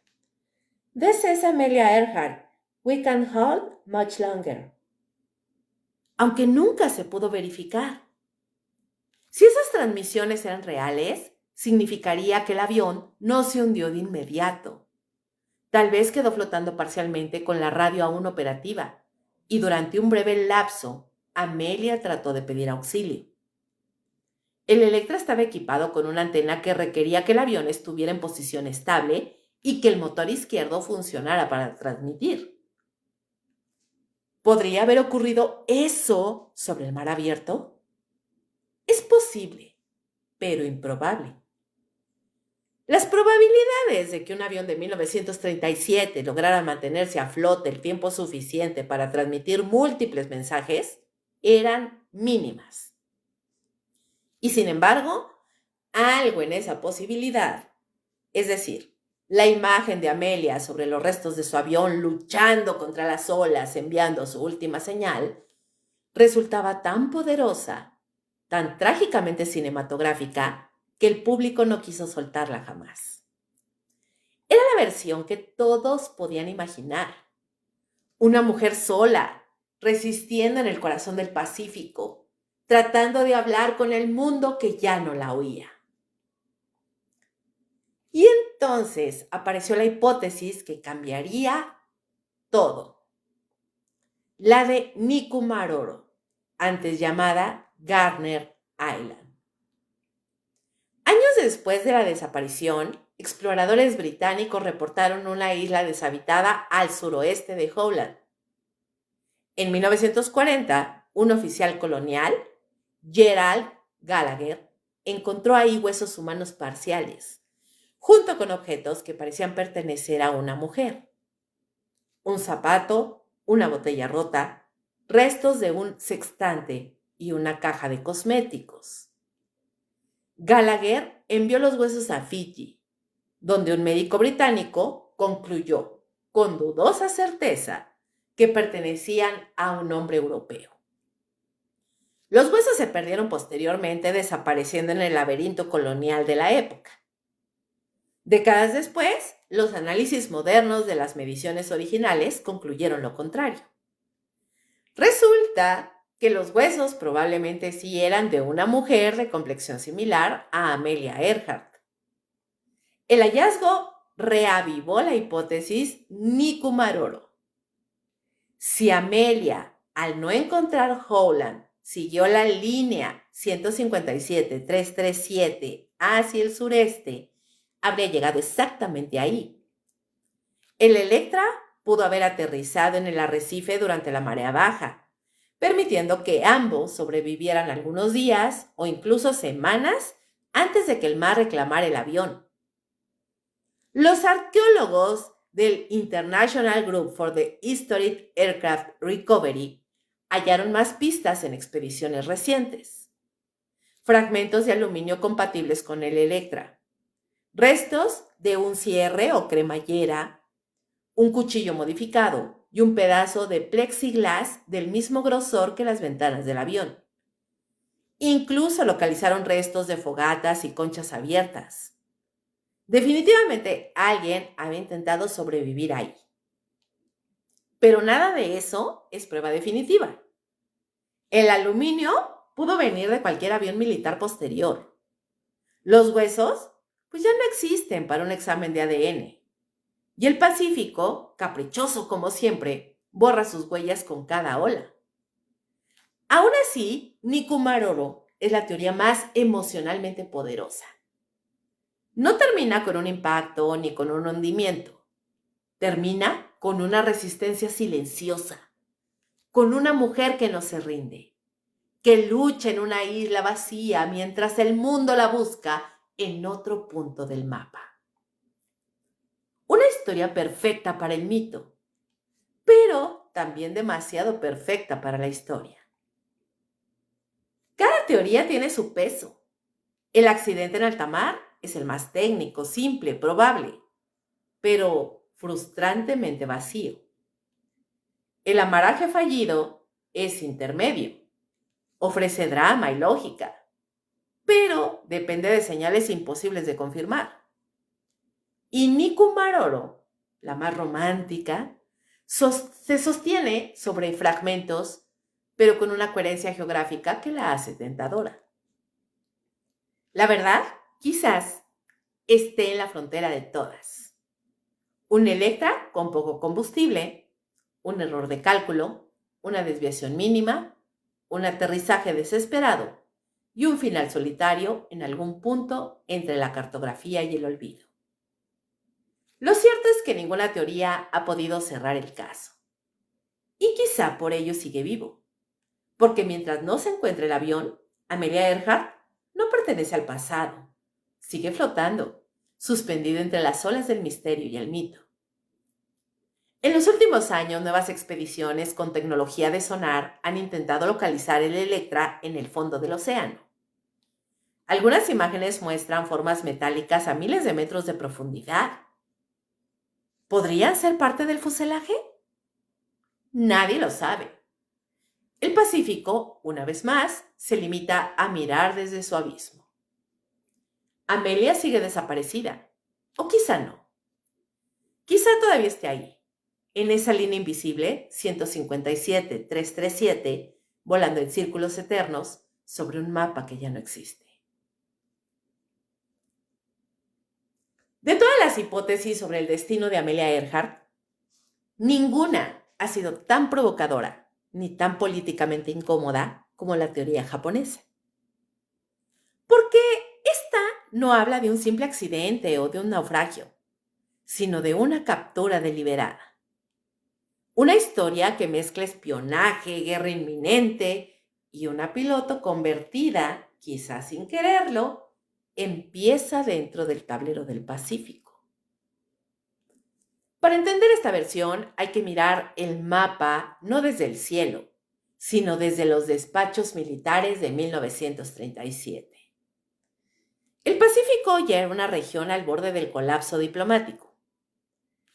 "This is Amelia Earhart. We can't hold much longer", aunque nunca se pudo verificar. Si esas transmisiones eran reales, significaría que el avión no se hundió de inmediato. Tal vez quedó flotando parcialmente con la radio aún operativa, y durante un breve lapso, Amelia trató de pedir auxilio. El Electra estaba equipado con una antena que requería que el avión estuviera en posición estable y que el motor izquierdo funcionara para transmitir. ¿Podría haber ocurrido eso sobre el mar abierto? Es posible, pero improbable. Las probabilidades de que un avión de 1937 lograra mantenerse a flote el tiempo suficiente para transmitir múltiples mensajes eran mínimas. Y sin embargo, algo en esa posibilidad, es decir, la imagen de Amelia sobre los restos de su avión luchando contra las olas enviando su última señal, resultaba tan poderosa, tan trágicamente cinematográfica, que el público no quiso soltarla jamás. Era la versión que todos podían imaginar. Una mujer sola, resistiendo en el corazón del Pacífico, tratando de hablar con el mundo que ya no la oía. Y entonces apareció la hipótesis que cambiaría todo. La de Nikumaroro, antes llamada Garner Island. Años después de la desaparición, exploradores británicos reportaron una isla deshabitada al suroeste de Howland. En 1940, un oficial colonial, Gerald Gallagher, encontró ahí huesos humanos parciales, junto con objetos que parecían pertenecer a una mujer. Un zapato, una botella rota, restos de un sextante y una caja de cosméticos. Gallagher envió los huesos a Fiji, donde un médico británico concluyó, con dudosa certeza, que pertenecían a un hombre europeo. Los huesos se perdieron posteriormente, desapareciendo en el laberinto colonial de la época. Décadas después, los análisis modernos de las mediciones originales concluyeron lo contrario. Resulta que los huesos probablemente sí eran de una mujer de complexión similar a Amelia Earhart. El hallazgo reavivó la hipótesis Nikumaroro. Si Amelia, al no encontrar Howland, siguió la línea 157-337 hacia el sureste, habría llegado exactamente ahí. El Electra pudo haber aterrizado en el arrecife durante la marea baja, permitiendo que ambos sobrevivieran algunos días o incluso semanas antes de que el mar reclamara el avión. Los arqueólogos del International Group for the Historic Aircraft Recovery hallaron más pistas en expediciones recientes. Fragmentos de aluminio compatibles con el Electra, restos de un cierre o cremallera, un cuchillo modificado y un pedazo de plexiglas del mismo grosor que las ventanas del avión. Incluso localizaron restos de fogatas y conchas abiertas. Definitivamente alguien había intentado sobrevivir ahí. Pero nada de eso es prueba definitiva. El aluminio pudo venir de cualquier avión militar posterior. Los huesos, pues ya no existen para un examen de ADN. Y el Pacífico, caprichoso como siempre, borra sus huellas con cada ola. Aún así, Nikumaroro es la teoría más emocionalmente poderosa. No termina con un impacto ni con un hundimiento. Termina con una resistencia silenciosa, con una mujer que no se rinde, que lucha en una isla vacía mientras el mundo la busca en otro punto del mapa. Una historia perfecta para el mito, pero también demasiado perfecta para la historia. Cada teoría tiene su peso. El accidente en alta mar es el más técnico, simple, probable, pero frustrantemente vacío. El amarraje fallido es intermedio, ofrece drama y lógica, pero depende de señales imposibles de confirmar. Y Nikumaroro, la más romántica, se sostiene sobre fragmentos, pero con una coherencia geográfica que la hace tentadora. La verdad, quizás, esté en la frontera de todas. Un Electra con poco combustible, un error de cálculo, una desviación mínima, un aterrizaje desesperado y un final solitario en algún punto entre la cartografía y el olvido. Lo cierto es que ninguna teoría ha podido cerrar el caso. Y quizá por ello sigue vivo. Porque mientras no se encuentre el avión, Amelia Earhart no pertenece al pasado. Sigue flotando, suspendido entre las olas del misterio y el mito. En los últimos años, nuevas expediciones con tecnología de sonar han intentado localizar el Electra en el fondo del océano. Algunas imágenes muestran formas metálicas a miles de metros de profundidad. ¿Podrían ser parte del fuselaje? Nadie lo sabe. El Pacífico, una vez más, se limita a mirar desde su abismo. Amelia sigue desaparecida. O quizá no. Quizá todavía esté ahí, en esa línea invisible 157-337, volando en círculos eternos sobre un mapa que ya no existe. De todas las hipótesis sobre el destino de Amelia Earhart, ninguna ha sido tan provocadora ni tan políticamente incómoda como la teoría japonesa. Porque esta no habla de un simple accidente o de un naufragio, sino de una captura deliberada. Una historia que mezcla espionaje, guerra inminente y una piloto convertida, quizás sin quererlo, en pieza dentro del tablero del Pacífico. Para entender esta versión hay que mirar el mapa no desde el cielo, sino desde los despachos militares de 1937. El Pacífico ya era una región al borde del colapso diplomático.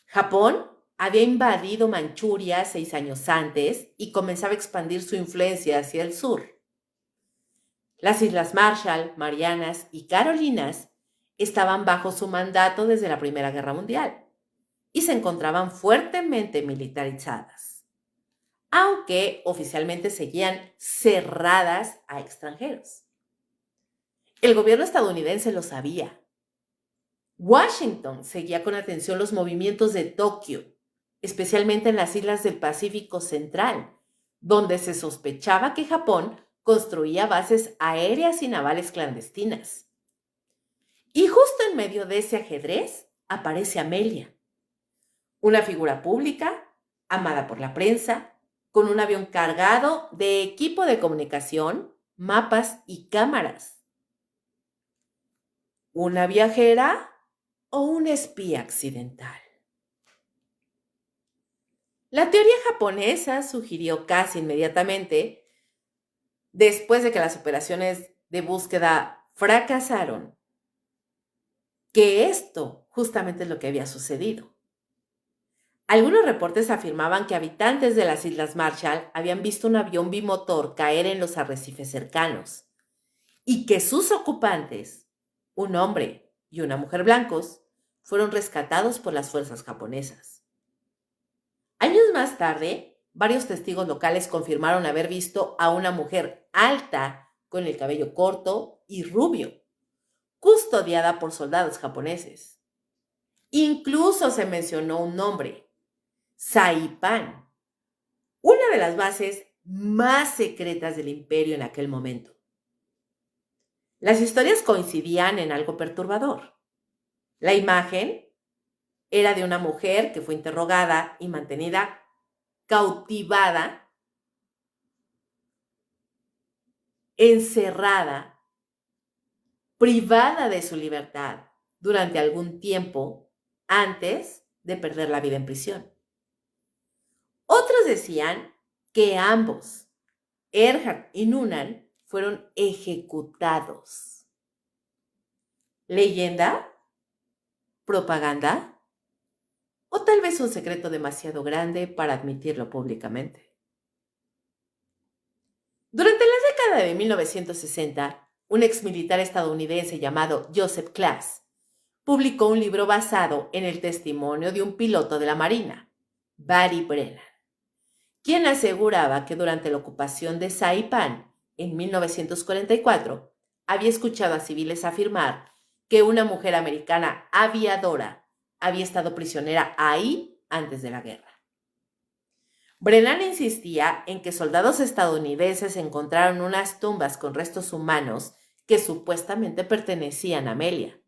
Japón había invadido Manchuria 6 años antes y comenzaba a expandir su influencia hacia el sur. Las Islas Marshall, Marianas y Carolinas estaban bajo su mandato desde la Primera Guerra Mundial y se encontraban fuertemente militarizadas, aunque oficialmente seguían cerradas a extranjeros. El gobierno estadounidense lo sabía. Washington seguía con atención los movimientos de Tokio, especialmente en las islas del Pacífico Central, donde se sospechaba que Japón construía bases aéreas y navales clandestinas. Y justo en medio de ese ajedrez aparece Amelia, una figura pública, amada por la prensa, con un avión cargado de equipo de comunicación, mapas y cámaras. ¿Una viajera o un espía accidental? La teoría japonesa sugirió casi inmediatamente, después de que las operaciones de búsqueda fracasaron, que esto justamente es lo que había sucedido. Algunos reportes afirmaban que habitantes de las Islas Marshall habían visto un avión bimotor caer en los arrecifes cercanos y que sus ocupantes, un hombre y una mujer blancos, fueron rescatados por las fuerzas japonesas. Años más tarde, varios testigos locales confirmaron haber visto a una mujer alta con el cabello corto y rubio, custodiada por soldados japoneses. Incluso se mencionó un nombre, Saipan, una de las bases más secretas del imperio en aquel momento. Las historias coincidían en algo perturbador. La imagen era de una mujer que fue interrogada y mantenida cautivada, encerrada, privada de su libertad durante algún tiempo antes de perder la vida en prisión. Otras Algunos decían que ambos, Earhart y Noonan, fueron ejecutados. ¿Leyenda? ¿Propaganda? ¿O tal vez un secreto demasiado grande para admitirlo públicamente? Durante la década de 1960, un exmilitar estadounidense llamado Joseph Class publicó un libro basado en el testimonio de un piloto de la Marina, Barry Brennan, quien aseguraba que durante la ocupación de Saipán en 1944 había escuchado a civiles afirmar que una mujer americana aviadora había estado prisionera ahí antes de la guerra. Brennan insistía en que soldados estadounidenses encontraron unas tumbas con restos humanos que supuestamente pertenecían a Amelia.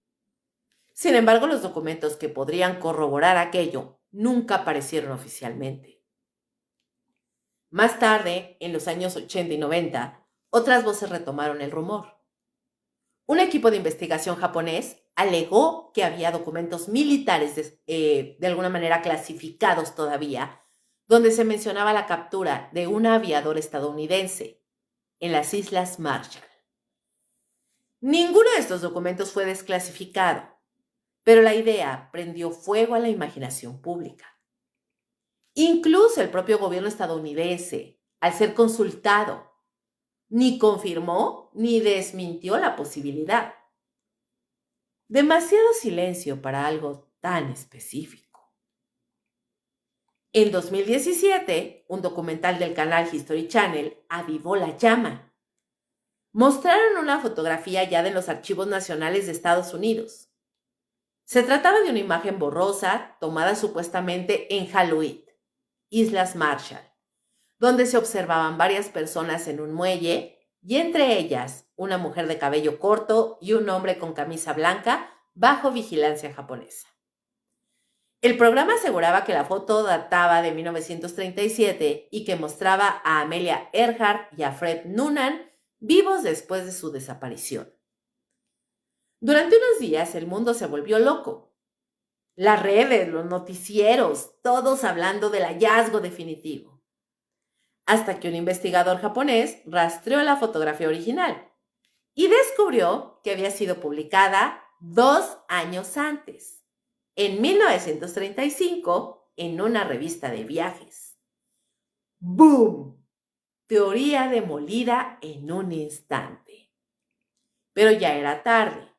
Sin embargo, los documentos que podrían corroborar aquello nunca aparecieron oficialmente. Más tarde, en los años 80 y 90, otras voces retomaron el rumor. Un equipo de investigación japonés alegó que había documentos militares de alguna manera clasificados todavía, donde se mencionaba la captura de un aviador estadounidense en las Islas Marshall. Ninguno de estos documentos fue desclasificado, pero la idea prendió fuego a la imaginación pública. Incluso el propio gobierno estadounidense, al ser consultado, ni confirmó ni desmintió la posibilidad. Demasiado silencio para algo tan específico. En 2017, un documental del canal History Channel avivó la llama. Mostraron una fotografía ya de los archivos nacionales de Estados Unidos. Se trataba de una imagen borrosa tomada supuestamente en Halloween, Islas Marshall, donde se observaban varias personas en un muelle y entre ellas una mujer de cabello corto y un hombre con camisa blanca bajo vigilancia japonesa. El programa aseguraba que la foto databa de 1937 y que mostraba a Amelia Earhart y a Fred Noonan vivos después de su desaparición. Durante unos días el mundo se volvió loco. Las redes, los noticieros, todos hablando del hallazgo definitivo. Hasta que un investigador japonés rastreó la fotografía original y descubrió que había sido publicada 2 años antes, en 1935, en una revista de viajes. ¡Boom! Teoría demolida en un instante. Pero ya era tarde.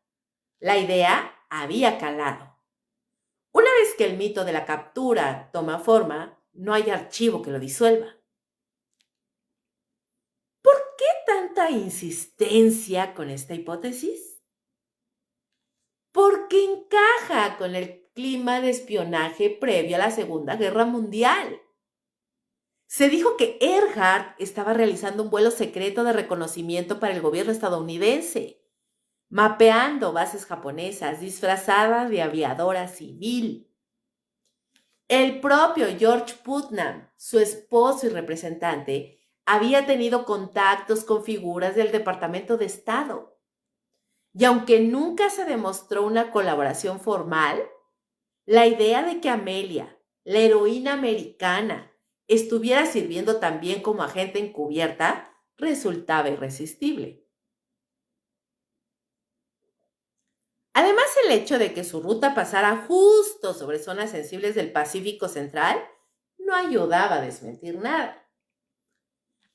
La idea había calado. Una vez que el mito de la captura toma forma, no hay archivo que lo disuelva. ¿Por qué tanta insistencia con esta hipótesis? Porque encaja con el clima de espionaje previo a la Segunda Guerra Mundial. Se dijo que Earhart estaba realizando un vuelo secreto de reconocimiento para el gobierno estadounidense, mapeando bases japonesas disfrazada de aviadora civil. El propio George Putnam, su esposo y representante, había tenido contactos con figuras del Departamento de Estado. Y aunque nunca se demostró una colaboración formal, la idea de que Amelia, la heroína americana, estuviera sirviendo también como agente encubierta resultaba irresistible. Además, el hecho de que su ruta pasara justo sobre zonas sensibles del Pacífico Central no ayudaba a desmentir nada.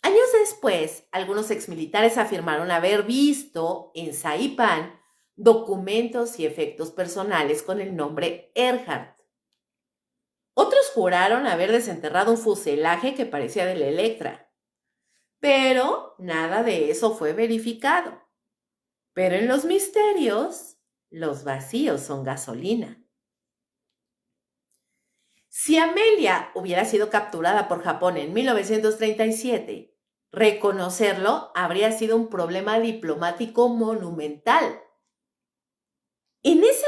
Años después, algunos exmilitares afirmaron haber visto en Saipán documentos y efectos personales con el nombre Earhart. Otros juraron haber desenterrado un fuselaje que parecía del Electra, pero nada de eso fue verificado. Pero en los misterios, los vacíos son gasolina. Si Amelia hubiera sido capturada por Japón en 1937, reconocerlo habría sido un problema diplomático monumental. En ese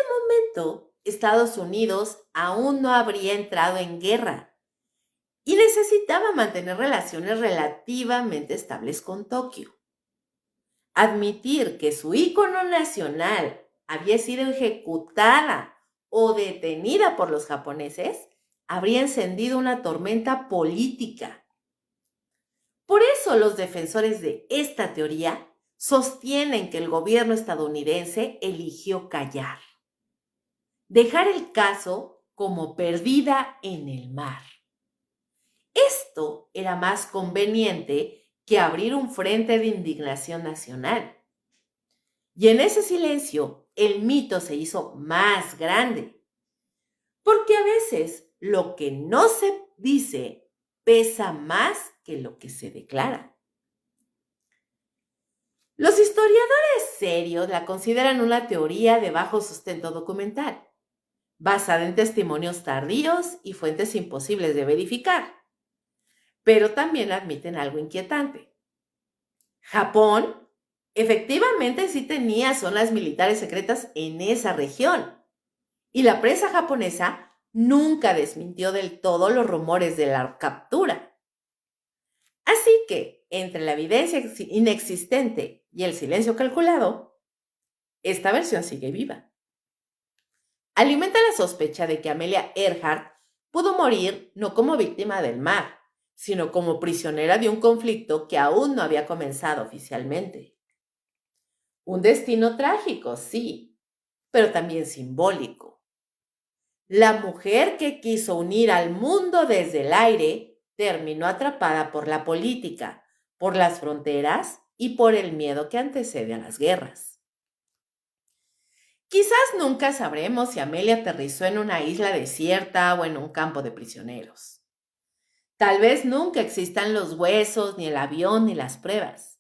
momento, Estados Unidos aún no habría entrado en guerra y necesitaba mantener relaciones relativamente estables con Tokio. Admitir que su ícono nacional había sido ejecutada o detenida por los japoneses habría encendido una tormenta política. Por eso los defensores de esta teoría sostienen que el gobierno estadounidense eligió callar, dejar el caso como perdida en el mar. Esto era más conveniente que abrir un frente de indignación nacional. Y en ese silencio, el mito se hizo más grande, porque a veces lo que no se dice pesa más que lo que se declara. Los historiadores serios la consideran una teoría de bajo sustento documental, basada en testimonios tardíos y fuentes imposibles de verificar, pero también admiten algo inquietante. Japón efectivamente sí tenía zonas militares secretas en esa región, y la prensa japonesa nunca desmintió del todo los rumores de la captura. Así que, entre la evidencia inexistente y el silencio calculado, esta versión sigue viva. Alimenta la sospecha de que Amelia Earhart pudo morir no como víctima del mar, sino como prisionera de un conflicto que aún no había comenzado oficialmente. Un destino trágico, sí, pero también simbólico. La mujer que quiso unir al mundo desde el aire terminó atrapada por la política, por las fronteras y por el miedo que antecede a las guerras. Quizás nunca sabremos si Amelia aterrizó en una isla desierta o en un campo de prisioneros. Tal vez nunca existan los huesos, ni el avión, ni las pruebas.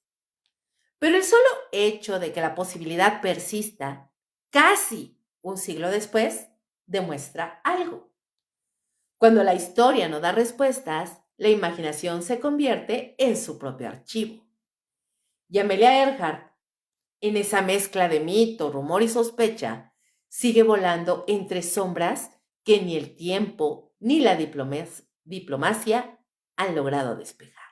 Pero el solo hecho de que la posibilidad persista, casi un siglo después, demuestra algo. Cuando la historia no da respuestas, la imaginación se convierte en su propio archivo. Y Amelia Earhart, en esa mezcla de mito, rumor y sospecha, sigue volando entre sombras que ni el tiempo ni la diplomacia han logrado despejar.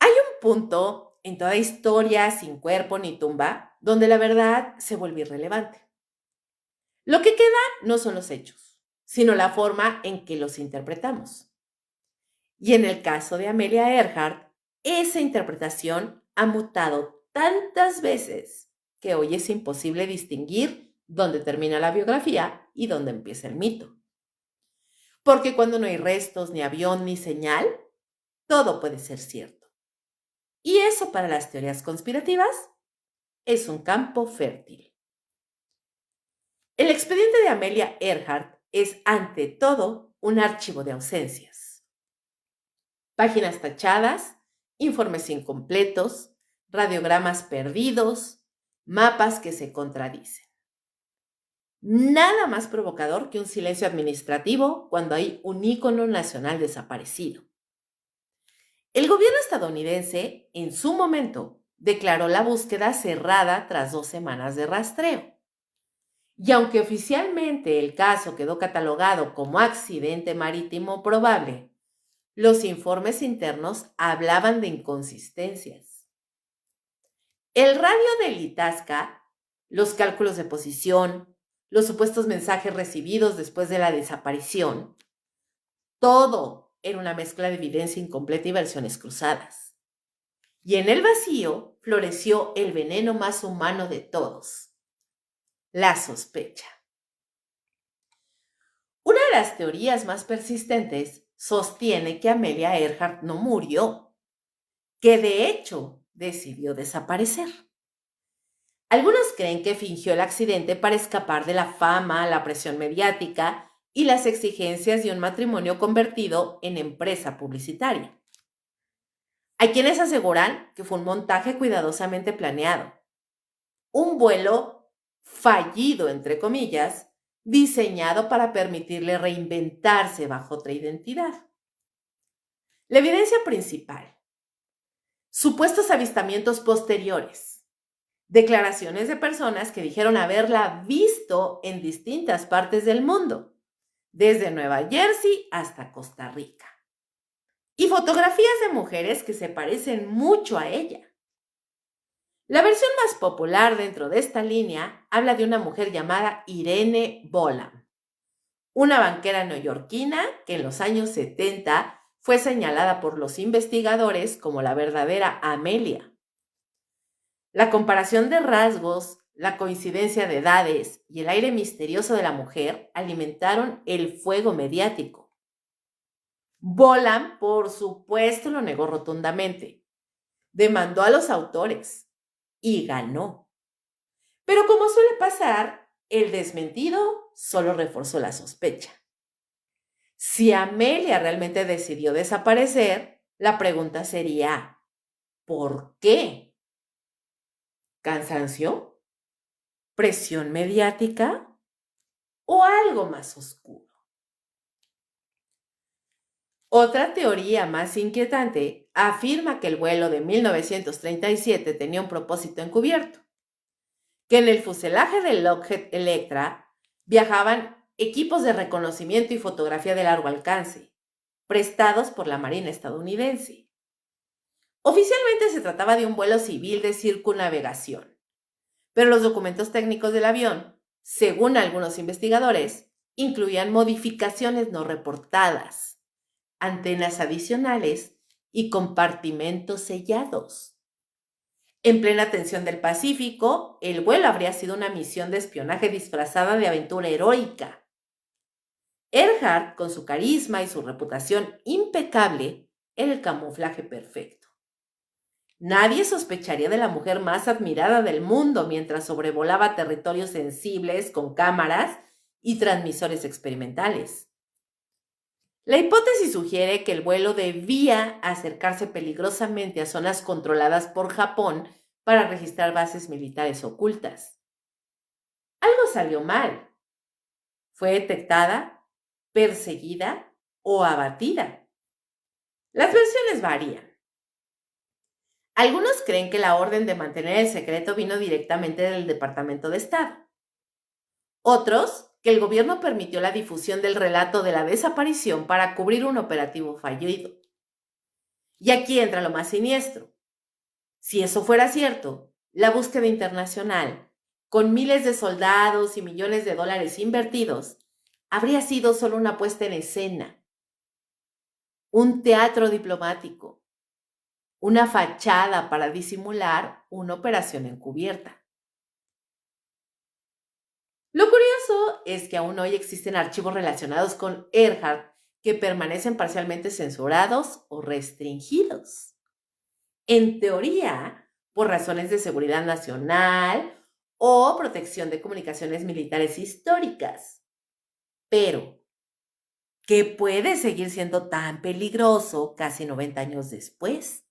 Hay un punto en toda historia sin cuerpo ni tumba donde la verdad se vuelve irrelevante. Lo que queda no son los hechos, sino la forma en que los interpretamos. Y en el caso de Amelia Earhart, esa interpretación ha mutado tantas veces que hoy es imposible distinguir dónde termina la biografía y dónde empieza el mito. Porque cuando no hay restos, ni avión, ni señal, todo puede ser cierto. Y eso para las teorías conspirativas es un campo fértil. El expediente de Amelia Earhart es, ante todo, un archivo de ausencias. Páginas tachadas, informes incompletos, radiogramas perdidos, mapas que se contradicen. Nada más provocador que un silencio administrativo cuando hay un ícono nacional desaparecido. El gobierno estadounidense, en su momento, declaró la búsqueda cerrada tras 2 semanas de rastreo. Y aunque oficialmente el caso quedó catalogado como accidente marítimo probable, los informes internos hablaban de inconsistencias. El radio del Itasca, los cálculos de posición, los supuestos mensajes recibidos después de la desaparición, todo era una mezcla de evidencia incompleta y versiones cruzadas. Y en el vacío floreció el veneno más humano de todos, la sospecha. Una de las teorías más persistentes sostiene que Amelia Earhart no murió, que de hecho decidió desaparecer. Algunos creen que fingió el accidente para escapar de la fama, la presión mediática y las exigencias de un matrimonio convertido en empresa publicitaria. Hay quienes aseguran que fue un montaje cuidadosamente planeado, un vuelo fallido, entre comillas, diseñado para permitirle reinventarse bajo otra identidad. La evidencia principal: supuestos avistamientos posteriores, declaraciones de personas que dijeron haberla visto en distintas partes del mundo, desde Nueva Jersey hasta Costa Rica, y fotografías de mujeres que se parecen mucho a ella. La versión más popular dentro de esta línea habla de una mujer llamada Irene Bolam, una banquera neoyorquina que en los años 70 fue señalada por los investigadores como la verdadera Amelia. La comparación de rasgos, la coincidencia de edades y el aire misterioso de la mujer alimentaron el fuego mediático. Boland, por supuesto, lo negó rotundamente. Demandó a los autores y ganó. Pero como suele pasar, el desmentido solo reforzó la sospecha. Si Amelia realmente decidió desaparecer, la pregunta sería, ¿por qué? ¿Cansancio? ¿Presión mediática? ¿O algo más oscuro? Otra teoría más inquietante afirma que el vuelo de 1937 tenía un propósito encubierto, que en el fuselaje del Lockheed Electra viajaban equipos de reconocimiento y fotografía de largo alcance, prestados por la Marina estadounidense. Oficialmente se trataba de un vuelo civil de circunnavegación, pero los documentos técnicos del avión, según algunos investigadores, incluían modificaciones no reportadas, antenas adicionales y compartimentos sellados. En plena tensión del Pacífico, el vuelo habría sido una misión de espionaje disfrazada de aventura heroica. Earhart, con su carisma y su reputación impecable, era el camuflaje perfecto. Nadie sospecharía de la mujer más admirada del mundo mientras sobrevolaba territorios sensibles con cámaras y transmisores experimentales. La hipótesis sugiere que el vuelo debía acercarse peligrosamente a zonas controladas por Japón para registrar bases militares ocultas. Algo salió mal. Fue detectada, perseguida o abatida. Las versiones varían. Algunos creen que la orden de mantener el secreto vino directamente del Departamento de Estado. Otros, que el gobierno permitió la difusión del relato de la desaparición para cubrir un operativo fallido. Y aquí entra lo más siniestro. Si eso fuera cierto, la búsqueda internacional, con miles de soldados y millones de dólares invertidos, habría sido solo una puesta en escena, un teatro diplomático, una fachada para disimular una operación encubierta. Lo curioso es que aún hoy existen archivos relacionados con Earhart que permanecen parcialmente censurados o restringidos. En teoría, por razones de seguridad nacional o protección de comunicaciones militares históricas. Pero, ¿qué puede seguir siendo tan peligroso casi 90 años después?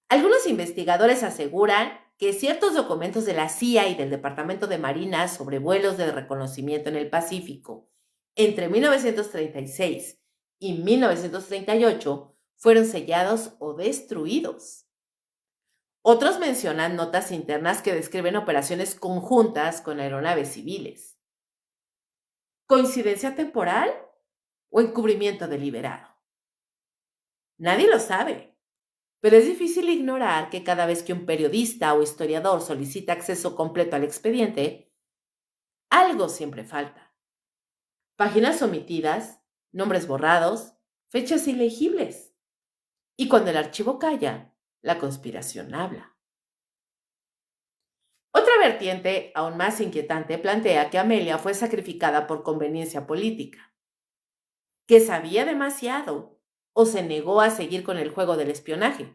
Algunos investigadores aseguran que ciertos documentos de la CIA y del Departamento de Marina sobre vuelos de reconocimiento en el Pacífico entre 1936 y 1938 fueron sellados o destruidos. Otros mencionan notas internas que describen operaciones conjuntas con aeronaves civiles. ¿Coincidencia temporal o encubrimiento deliberado? Nadie lo sabe, pero es difícil ignorar que cada vez que un periodista o historiador solicita acceso completo al expediente, algo siempre falta. Páginas omitidas, nombres borrados, fechas ilegibles. Y cuando el archivo calla, la conspiración habla. Otra vertiente, aún más inquietante, plantea que Amelia fue sacrificada por conveniencia política, que sabía demasiado o se negó a seguir con el juego del espionaje.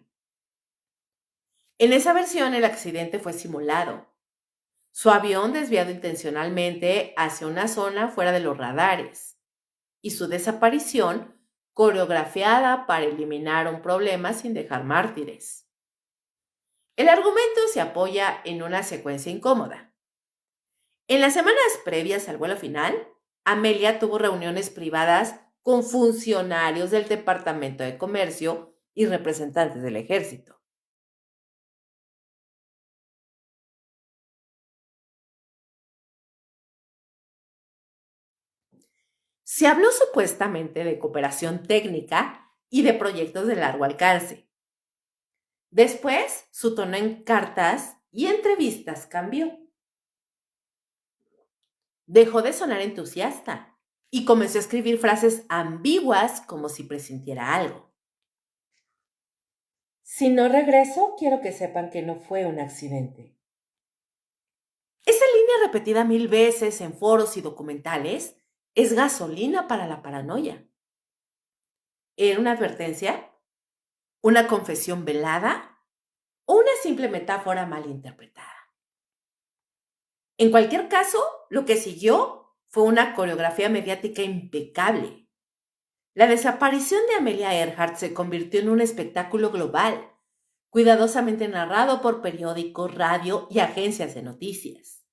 En esa versión, el accidente fue simulado. Su avión desviado intencionalmente hacia una zona fuera de los radares y su desaparición coreografiada para eliminar un problema sin dejar mártires. El argumento se apoya en una secuencia incómoda. En las semanas previas al vuelo final, Amelia tuvo reuniones privadas con funcionarios del Departamento de Comercio y representantes del ejército. Se habló supuestamente de cooperación técnica y de proyectos de largo alcance. Después, su tono en cartas y entrevistas cambió. Dejó de sonar entusiasta y comenzó a escribir frases ambiguas como si presintiera algo. Si no regreso, quiero que sepan que no fue un accidente. Esa línea repetida 1000 veces en foros y documentales es gasolina para la paranoia. ¿Era una advertencia? ¿Una confesión velada? ¿O una simple metáfora mal interpretada? En cualquier caso, lo que siguió fue una coreografía mediática impecable. La desaparición de Amelia Earhart se convirtió en un espectáculo global, cuidadosamente narrado por periódicos, radio y agencias de noticias.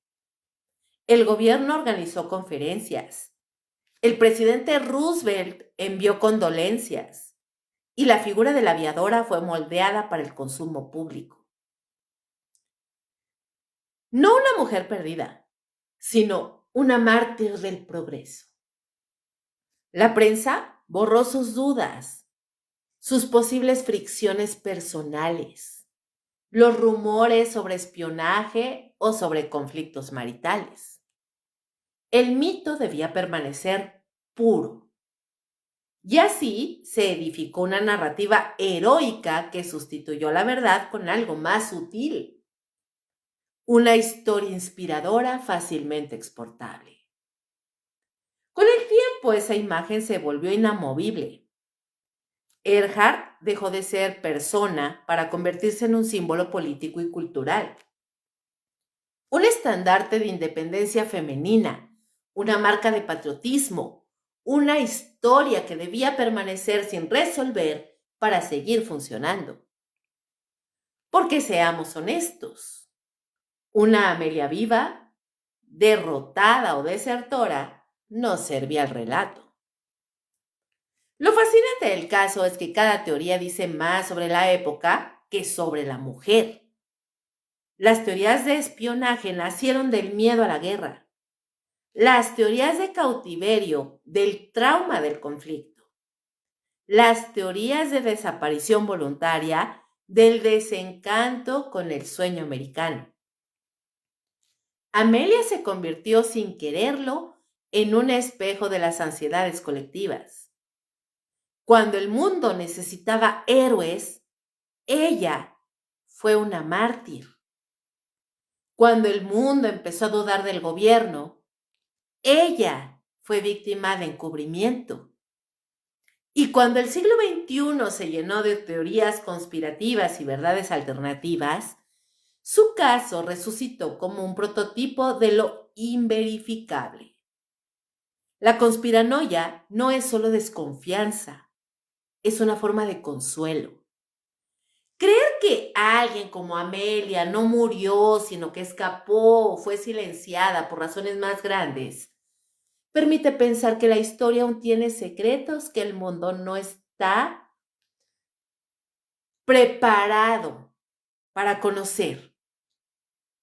El gobierno organizó conferencias. El presidente Roosevelt envió condolencias y la figura de la aviadora fue moldeada para el consumo público. No una mujer perdida, sino una mártir del progreso. La prensa borró sus dudas, sus posibles fricciones personales, los rumores sobre espionaje o sobre conflictos maritales. El mito debía permanecer puro. Y así se edificó una narrativa heroica que sustituyó la verdad con algo más sutil. Una historia inspiradora fácilmente exportable. Con el tiempo esa imagen se volvió inamovible. Earhart dejó de ser persona para convertirse en un símbolo político y cultural. Un estandarte de independencia femenina, una marca de patriotismo, una historia que debía permanecer sin resolver para seguir funcionando. Porque seamos honestos, una Amelia viva, derrotada o desertora, no servía al relato. Lo fascinante del caso es que cada teoría dice más sobre la época que sobre la mujer. Las teorías de espionaje nacieron del miedo a la guerra. Las teorías de cautiverio del trauma del conflicto. Las teorías de desaparición voluntaria del desencanto con el sueño americano. Amelia se convirtió sin quererlo en un espejo de las ansiedades colectivas. Cuando el mundo necesitaba héroes, ella fue una mártir. Cuando el mundo empezó a dudar del gobierno, ella fue víctima de encubrimiento. Y cuando el siglo XXI se llenó de teorías conspirativas y verdades alternativas, su caso resucitó como un prototipo de lo inverificable. La conspiranoia no es solo desconfianza, es una forma de consuelo. Creer que alguien como Amelia no murió, sino que escapó o fue silenciada por razones más grandes, permite pensar que la historia aún tiene secretos que el mundo no está preparado para conocer.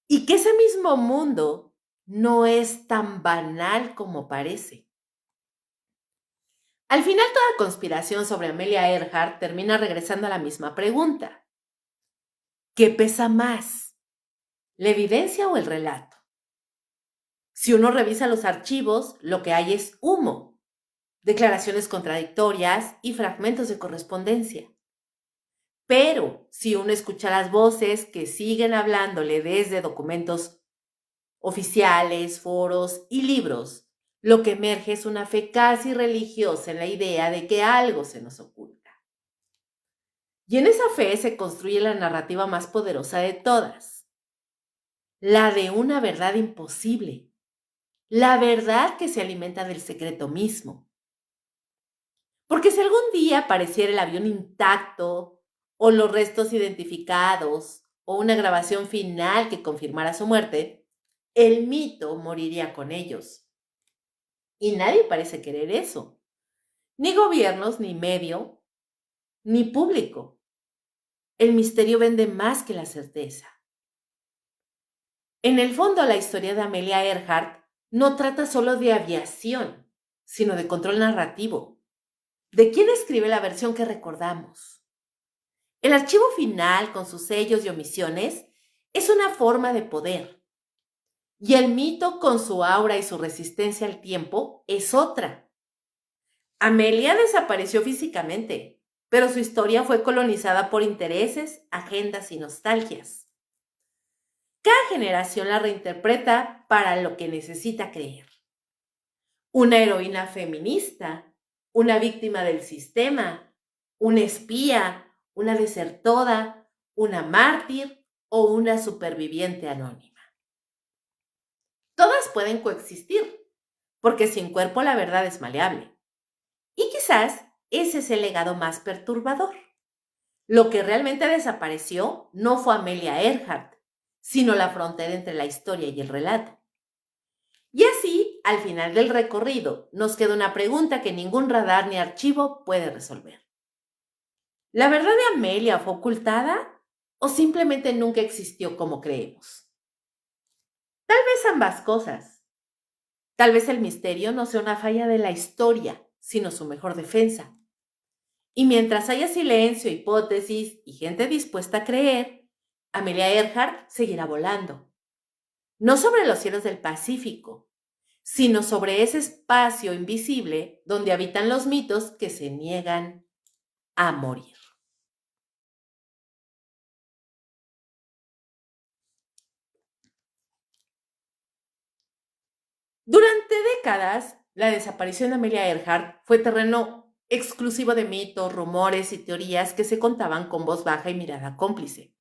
Y que ese mismo mundo no es tan banal como parece. Al final, toda conspiración sobre Amelia Earhart termina regresando a la misma pregunta. ¿Qué pesa más? ¿La evidencia o el relato? Si uno revisa los archivos, lo que hay es humo, declaraciones contradictorias y fragmentos de correspondencia. Pero si uno escucha las voces que siguen hablándole desde documentos oficiales, foros y libros, lo que emerge es una fe casi religiosa en la idea de que algo se nos oculta. Y en esa fe se construye la narrativa más poderosa de todas, la de una verdad imposible, la verdad que se alimenta del secreto mismo. Porque si algún día apareciera el avión intacto, o los restos identificados, o una grabación final que confirmara su muerte, el mito moriría con ellos. Y nadie parece querer eso. Ni gobiernos, ni medio, ni público. El misterio vende más que la certeza. En el fondo, la historia de Amelia Earhart no trata solo de aviación, sino de control narrativo. ¿De quién escribe la versión que recordamos? El archivo final, con sus sellos y omisiones, es una forma de poder. Y el mito, con su aura y su resistencia al tiempo, es otra. Amelia desapareció físicamente, pero su historia fue colonizada por intereses, agendas y nostalgias. Cada generación la reinterpreta para lo que necesita creer. Una heroína feminista, una víctima del sistema, una espía, una desertora, una mártir o una superviviente anónima. Todas pueden coexistir, porque sin cuerpo la verdad es maleable. Y quizás ese es el legado más perturbador. Lo que realmente desapareció no fue Amelia Earhart, sino la frontera entre la historia y el relato. Y así, al final del recorrido, nos queda una pregunta que ningún radar ni archivo puede resolver. ¿La verdad de Amelia fue ocultada o simplemente nunca existió como creemos? Tal vez ambas cosas. Tal vez el misterio no sea una falla de la historia, sino su mejor defensa. Y mientras haya silencio, hipótesis y gente dispuesta a creer, Amelia Earhart seguirá volando. No sobre los cielos del Pacífico, sino sobre ese espacio invisible donde habitan los mitos que se niegan a morir. Durante décadas, la desaparición de Amelia Earhart fue terreno exclusivo de mitos, rumores y teorías que se contaban con voz baja y mirada cómplice.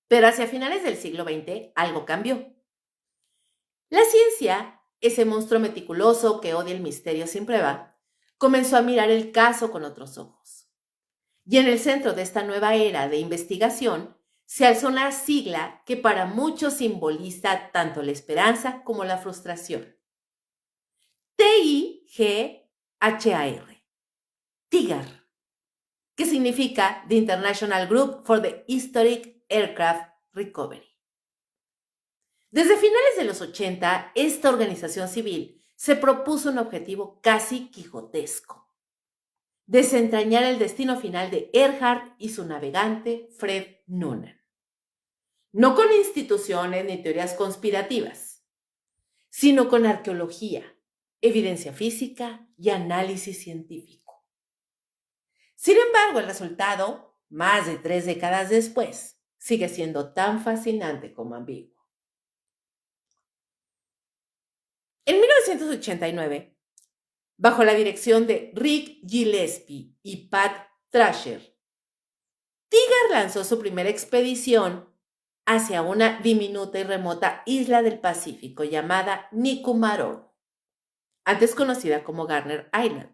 Pero hacia finales del siglo XX algo cambió. La ciencia, ese monstruo meticuloso que odia el misterio sin prueba, comenzó a mirar el caso con otros ojos. Y en el centro de esta nueva era de investigación se alzó una sigla que para muchos simboliza tanto la esperanza como la frustración. TIGHAR, TIGAR, que significa The International Group for the Historic Aircraft Recovery. Desde finales de los 80, esta organización civil se propuso un objetivo casi quijotesco: desentrañar el destino final de Earhart y su navegante Fred Noonan. No con instituciones ni teorías conspirativas, sino con arqueología, evidencia física y análisis científico. Sin embargo, el resultado, más de 3 décadas después, sigue siendo tan fascinante como ambiguo. En 1989, bajo la dirección de Rick Gillespie y Pat Thrasher, TIGAR lanzó su primera expedición hacia una diminuta y remota isla del Pacífico llamada Nikumaroro, antes conocida como Garner Island.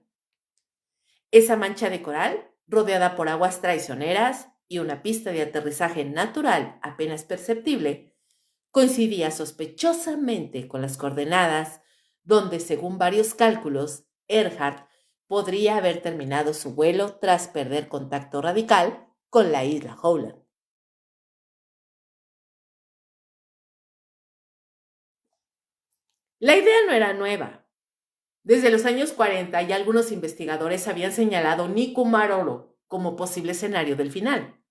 Esa mancha de coral, rodeada por aguas traicioneras y una pista de aterrizaje natural apenas perceptible, coincidía sospechosamente con las coordenadas donde, según varios cálculos, Earhart podría haber terminado su vuelo tras perder contacto radical con la isla Howland. La idea no era nueva. Desde los años 40 ya algunos investigadores habían señalado Nikumaroro como posible escenario del final.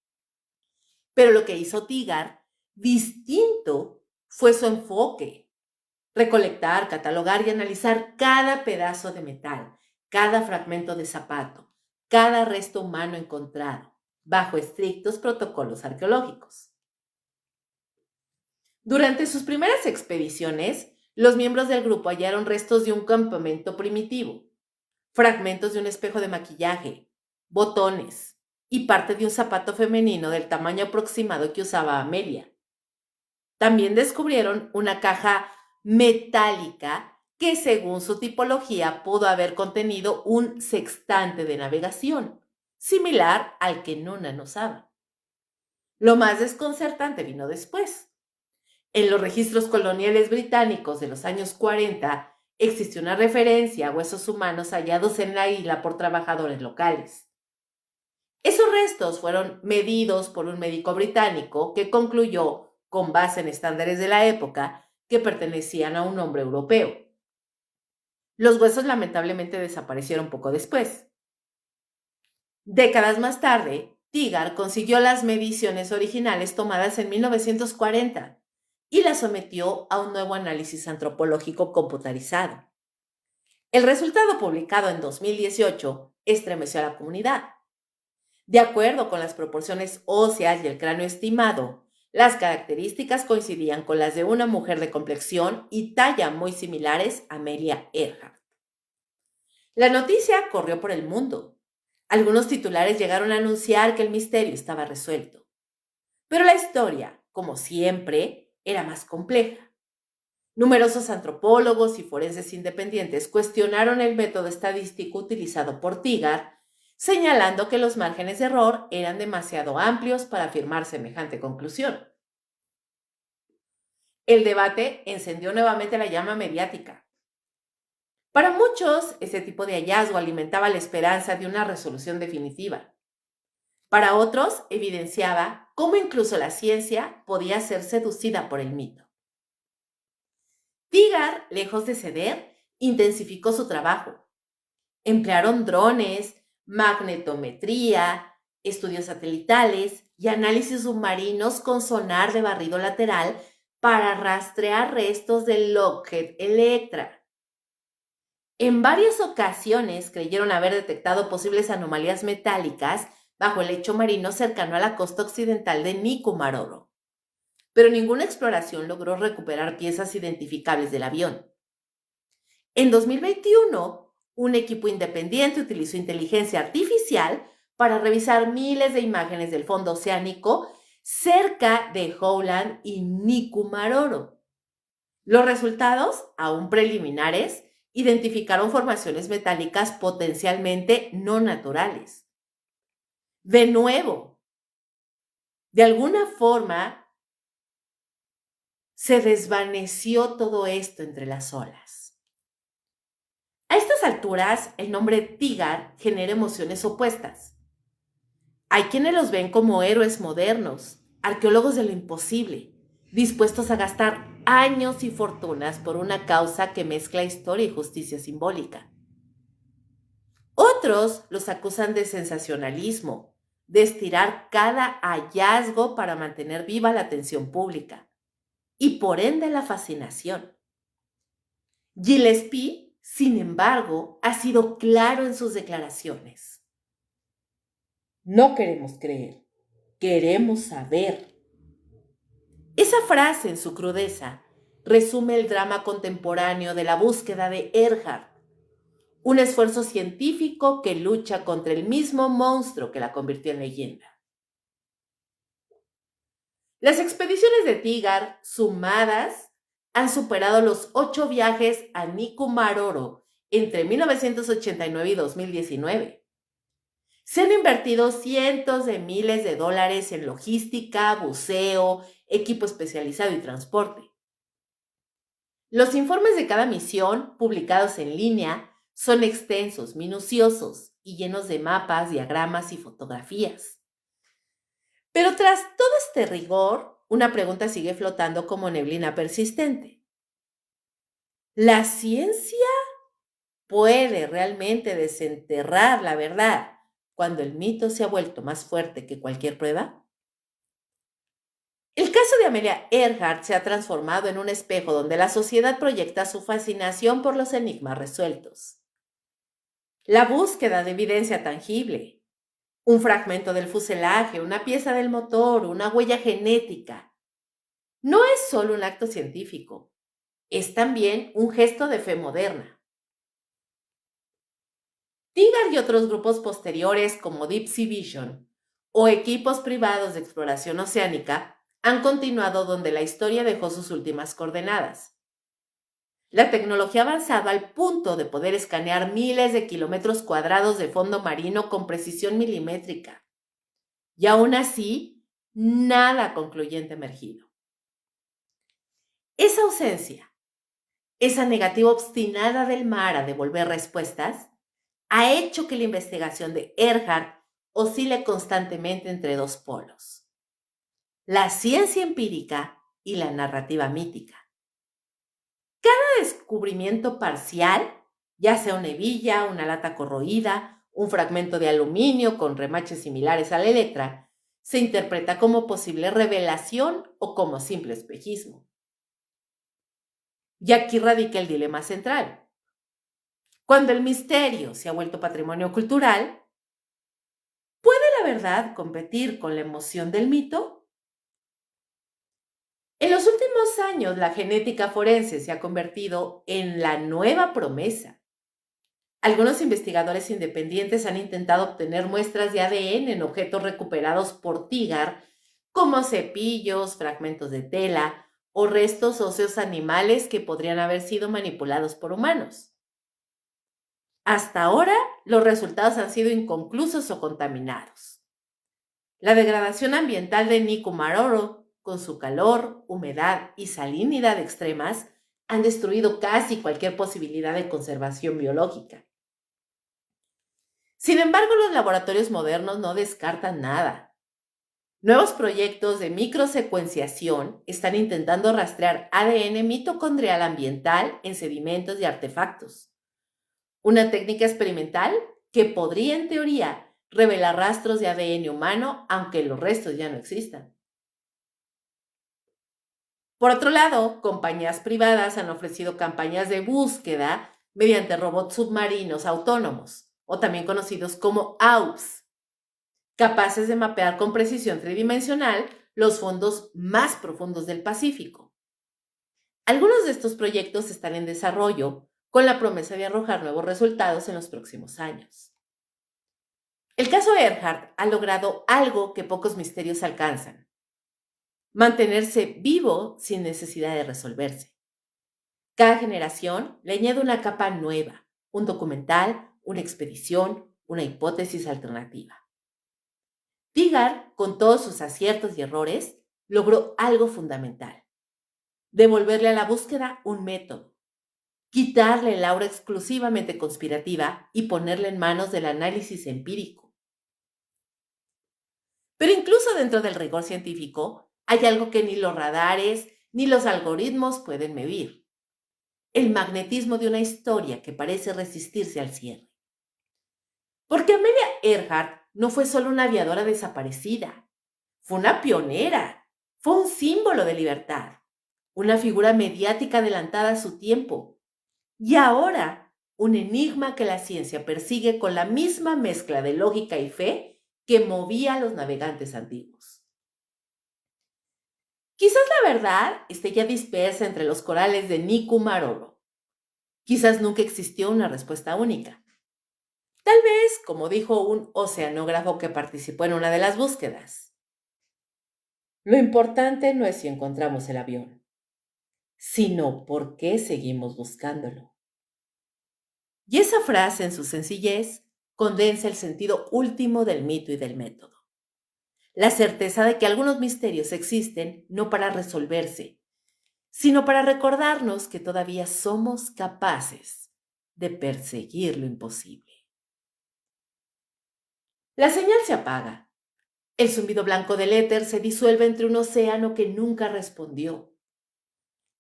Pero lo que hizo TIGAR distinto fue su enfoque: recolectar, catalogar y analizar cada pedazo de metal, cada fragmento de zapato, cada resto humano encontrado, bajo estrictos protocolos arqueológicos. Durante sus primeras expediciones, los miembros del grupo hallaron restos de un campamento primitivo, fragmentos de un espejo de maquillaje, botones y parte de un zapato femenino del tamaño aproximado que usaba Amelia. También descubrieron una caja metálica que, según su tipología, pudo haber contenido un sextante de navegación, similar al que Noonan usaba. Lo más desconcertante vino después. En los registros coloniales británicos de los años 40 existió una referencia a huesos humanos hallados en la isla por trabajadores locales. Esos restos fueron medidos por un médico británico que concluyó, con base en estándares de la época, que pertenecían a un hombre europeo. Los huesos lamentablemente desaparecieron poco después. Décadas más tarde, TIGAR consiguió las mediciones originales tomadas en 1940, y la sometió a un nuevo análisis antropológico computarizado. El resultado, publicado en 2018, estremeció a la comunidad. De acuerdo con las proporciones óseas y el cráneo estimado, las características coincidían con las de una mujer de complexión y talla muy similares a Amelia Earhart. La noticia corrió por el mundo. Algunos titulares llegaron a anunciar que el misterio estaba resuelto. Pero la historia, como siempre, era más compleja. Numerosos antropólogos y forenses independientes cuestionaron el método estadístico utilizado por Tigar, señalando que los márgenes de error eran demasiado amplios para afirmar semejante conclusión. El debate encendió nuevamente la llama mediática. Para muchos, ese tipo de hallazgo alimentaba la esperanza de una resolución definitiva. Para otros, evidenciaba cómo incluso la ciencia podía ser seducida por el mito. Tigar, lejos de ceder, intensificó su trabajo. Emplearon drones, magnetometría, estudios satelitales y análisis submarinos con sonar de barrido lateral para rastrear restos de Lockheed Electra. En varias ocasiones creyeron haber detectado posibles anomalías metálicas bajo el lecho marino cercano a la costa occidental de Nikumaroro, pero ninguna exploración logró recuperar piezas identificables del avión. En 2021, un equipo independiente utilizó inteligencia artificial para revisar miles de imágenes del fondo oceánico cerca de Howland y Nikumaroro. Los resultados, aún preliminares, identificaron formaciones metálicas potencialmente no naturales. De nuevo, de alguna forma, se desvaneció todo esto entre las olas. A estas alturas, el nombre Tigar genera emociones opuestas. Hay quienes los ven como héroes modernos, arqueólogos de lo imposible, dispuestos a gastar años y fortunas por una causa que mezcla historia y justicia simbólica. Otros los acusan de sensacionalismo, de estirar cada hallazgo para mantener viva la atención pública y por ende la fascinación. Gillespie, sin embargo, ha sido claro en sus declaraciones. No queremos creer, queremos saber. Esa frase, en su crudeza, resume el drama contemporáneo de la búsqueda de Earhart, un esfuerzo científico que lucha contra el mismo monstruo que la convirtió en leyenda. Las expediciones de Tigar, sumadas, han superado los 8 viajes a Nikumaroro entre 1989 y 2019. Se han invertido cientos de miles de dólares en logística, buceo, equipo especializado y transporte. Los informes de cada misión, publicados en línea, son extensos, minuciosos y llenos de mapas, diagramas y fotografías. Pero tras todo este rigor, una pregunta sigue flotando como neblina persistente. ¿La ciencia puede realmente desenterrar la verdad cuando el mito se ha vuelto más fuerte que cualquier prueba? El caso de Amelia Earhart se ha transformado en un espejo donde la sociedad proyecta su fascinación por los enigmas resueltos. La búsqueda de evidencia tangible, un fragmento del fuselaje, una pieza del motor, una huella genética, no es solo un acto científico, es también un gesto de fe moderna. Tigar y otros grupos posteriores como Deep Sea Vision o equipos privados de exploración oceánica han continuado donde la historia dejó sus últimas coordenadas. La tecnología ha avanzado al punto de poder escanear miles de kilómetros cuadrados de fondo marino con precisión milimétrica. Y aún así, nada concluyente emergido. Esa ausencia, esa negativa obstinada del mar a devolver respuestas, ha hecho que la investigación de Earhart oscile constantemente entre dos polos: la ciencia empírica y la narrativa mítica. Cada descubrimiento parcial, ya sea una hebilla, una lata corroída, un fragmento de aluminio con remaches similares a la Electra, se interpreta como posible revelación o como simple espejismo. Y aquí radica el dilema central. Cuando el misterio se ha vuelto patrimonio cultural, ¿puede la verdad competir con la emoción del mito? En los últimos años, la genética forense se ha convertido en la nueva promesa. Algunos investigadores independientes han intentado obtener muestras de ADN en objetos recuperados por TIGAR, como cepillos, fragmentos de tela o restos óseos animales que podrían haber sido manipulados por humanos. Hasta ahora, los resultados han sido inconclusos o contaminados. La degradación ambiental de Nikumaroro, con su calor, humedad y salinidad extremas, han destruido casi cualquier posibilidad de conservación biológica. Sin embargo, los laboratorios modernos no descartan nada. Nuevos proyectos de microsecuenciación están intentando rastrear ADN mitocondrial ambiental en sedimentos y artefactos. Una técnica experimental que podría, en teoría, revelar rastros de ADN humano, aunque los restos ya no existan. Por otro lado, compañías privadas han ofrecido campañas de búsqueda mediante robots submarinos autónomos, o también conocidos como AUPS, capaces de mapear con precisión tridimensional los fondos más profundos del Pacífico. Algunos de estos proyectos están en desarrollo con la promesa de arrojar nuevos resultados en los próximos años. El caso Earhart ha logrado algo que pocos misterios alcanzan: mantenerse vivo sin necesidad de resolverse. Cada generación le añade una capa nueva, un documental, una expedición, una hipótesis alternativa. TIGAR, con todos sus aciertos y errores, logró algo fundamental: devolverle a la búsqueda un método, quitarle el aura exclusivamente conspirativa y ponerle en manos del análisis empírico. Pero incluso dentro del rigor científico, hay algo que ni los radares ni los algoritmos pueden medir: el magnetismo de una historia que parece resistirse al cierre. Porque Amelia Earhart no fue solo una aviadora desaparecida, fue una pionera, fue un símbolo de libertad, una figura mediática adelantada a su tiempo, y ahora un enigma que la ciencia persigue con la misma mezcla de lógica y fe que movía a los navegantes antiguos. Quizás la verdad esté ya dispersa entre los corales de Nikumaroro. Quizás nunca existió una respuesta única. Tal vez, como dijo un oceanógrafo que participó en una de las búsquedas, lo importante no es si encontramos el avión, sino por qué seguimos buscándolo. Y esa frase, en su sencillez, condensa el sentido último del mito y del método: la certeza de que algunos misterios existen no para resolverse, sino para recordarnos que todavía somos capaces de perseguir lo imposible. La señal se apaga. El zumbido blanco del éter se disuelve entre un océano que nunca respondió.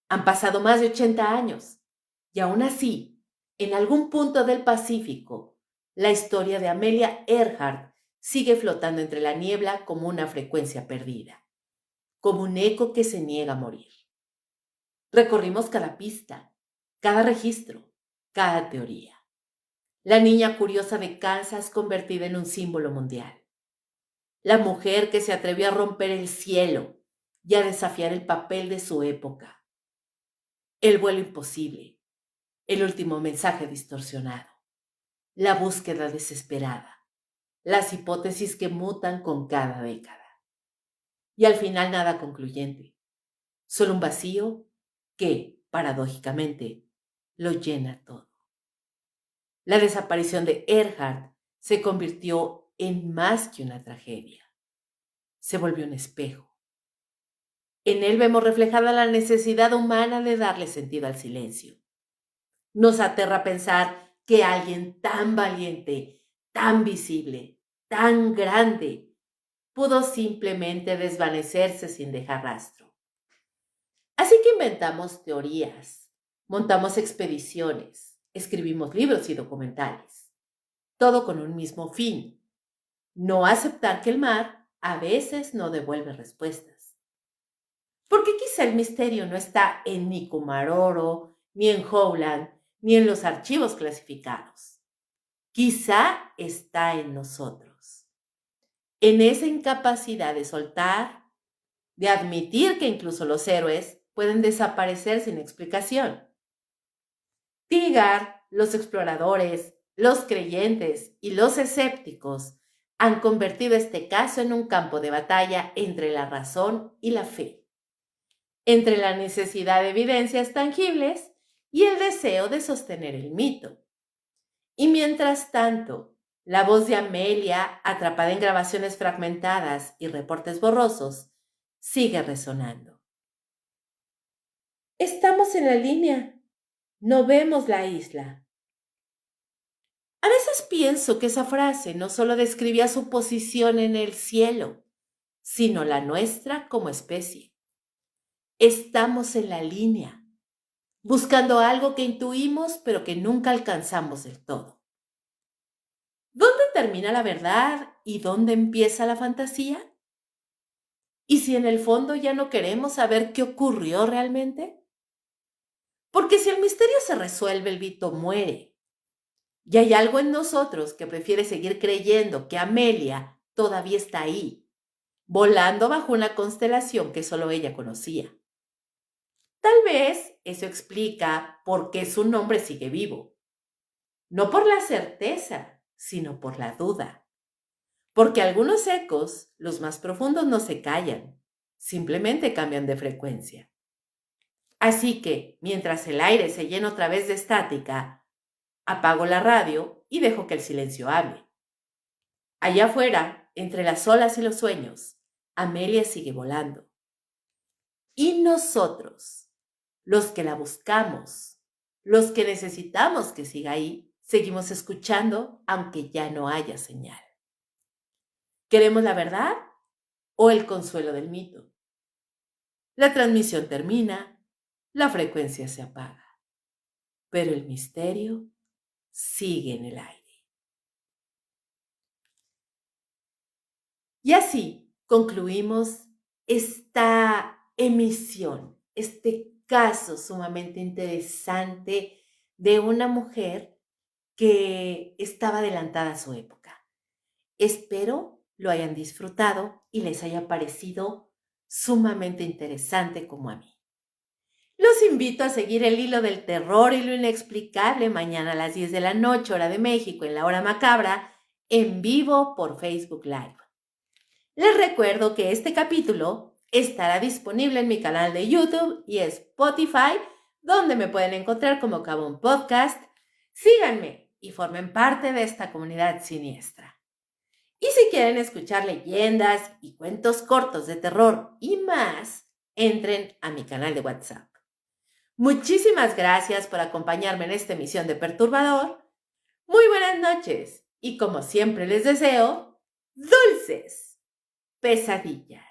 Han pasado más de 80 años y aún así, en algún punto del Pacífico, la historia de Amelia Earhart sigue flotando entre la niebla como una frecuencia perdida, como un eco que se niega a morir. Recorrimos cada pista, cada registro, cada teoría. La niña curiosa de Kansas convertida en un símbolo mundial. La mujer que se atrevió a romper el cielo y a desafiar el papel de su época. El vuelo imposible, el último mensaje distorsionado, la búsqueda desesperada, las hipótesis que mutan con cada década. Y al final nada concluyente, solo un vacío que, paradójicamente, lo llena todo. La desaparición de Earhart se convirtió en más que una tragedia. Se volvió un espejo. En él vemos reflejada la necesidad humana de darle sentido al silencio. Nos aterra pensar que alguien tan valiente, tan visible, tan grande, pudo simplemente desvanecerse sin dejar rastro. Así que inventamos teorías, montamos expediciones, escribimos libros y documentales, todo con un mismo fin: no aceptar que el mar a veces no devuelve respuestas. Porque Porque quizá el misterio no está en ni Kumaroro, ni en Howland, ni en los archivos clasificados. Quizá está en nosotros, en esa incapacidad de soltar, de admitir que incluso los héroes pueden desaparecer sin explicación. Tigar, los exploradores, los creyentes y los escépticos han convertido este caso en un campo de batalla entre la razón y la fe, entre la necesidad de evidencias tangibles y el deseo de sostener el mito. Y mientras tanto, la voz de Amelia, atrapada en grabaciones fragmentadas y reportes borrosos, sigue resonando. Estamos en la línea. No vemos la isla. A veces pienso que esa frase no solo describía su posición en el cielo, sino la nuestra como especie. Estamos en la línea, buscando algo que intuimos pero que nunca alcanzamos del todo. ¿Dónde termina la verdad y dónde empieza la fantasía? ¿Y si en el fondo ya no queremos saber qué ocurrió realmente? Porque si el misterio se resuelve, el mito muere. Y hay algo en nosotros que prefiere seguir creyendo que Amelia todavía está ahí, volando bajo una constelación que solo ella conocía. Tal vez eso explica por qué su nombre sigue vivo. No por la certeza, sino por la duda. Porque algunos ecos, los más profundos, no se callan, simplemente cambian de frecuencia. Así que, mientras el aire se llena otra vez de estática, apago la radio y dejo que el silencio hable. Allá afuera, entre las olas y los sueños, Amelia sigue volando. Y nosotros, los que la buscamos, los que necesitamos que siga ahí, seguimos escuchando aunque ya no haya señal. ¿Queremos la verdad o el consuelo del mito? La transmisión termina, la frecuencia se apaga, pero el misterio sigue en el aire. Y así concluimos esta emisión, este caso sumamente interesante de una mujer que estaba adelantada a su época. Espero lo hayan disfrutado y les haya parecido sumamente interesante como a mí. Los invito a seguir el hilo del terror y lo inexplicable mañana a las 10 de la noche, hora de México, en la hora macabra, en vivo por Facebook Live. Les recuerdo que este capítulo estará disponible en mi canal de YouTube y Spotify, donde me pueden encontrar como Cabón Podcast. Síganme y formen parte de esta comunidad siniestra. Y si quieren escuchar leyendas y cuentos cortos de terror y más, entren a mi canal de WhatsApp. Muchísimas gracias por acompañarme en esta emisión de Perturbador. Muy buenas noches y como siempre les deseo, dulces pesadillas.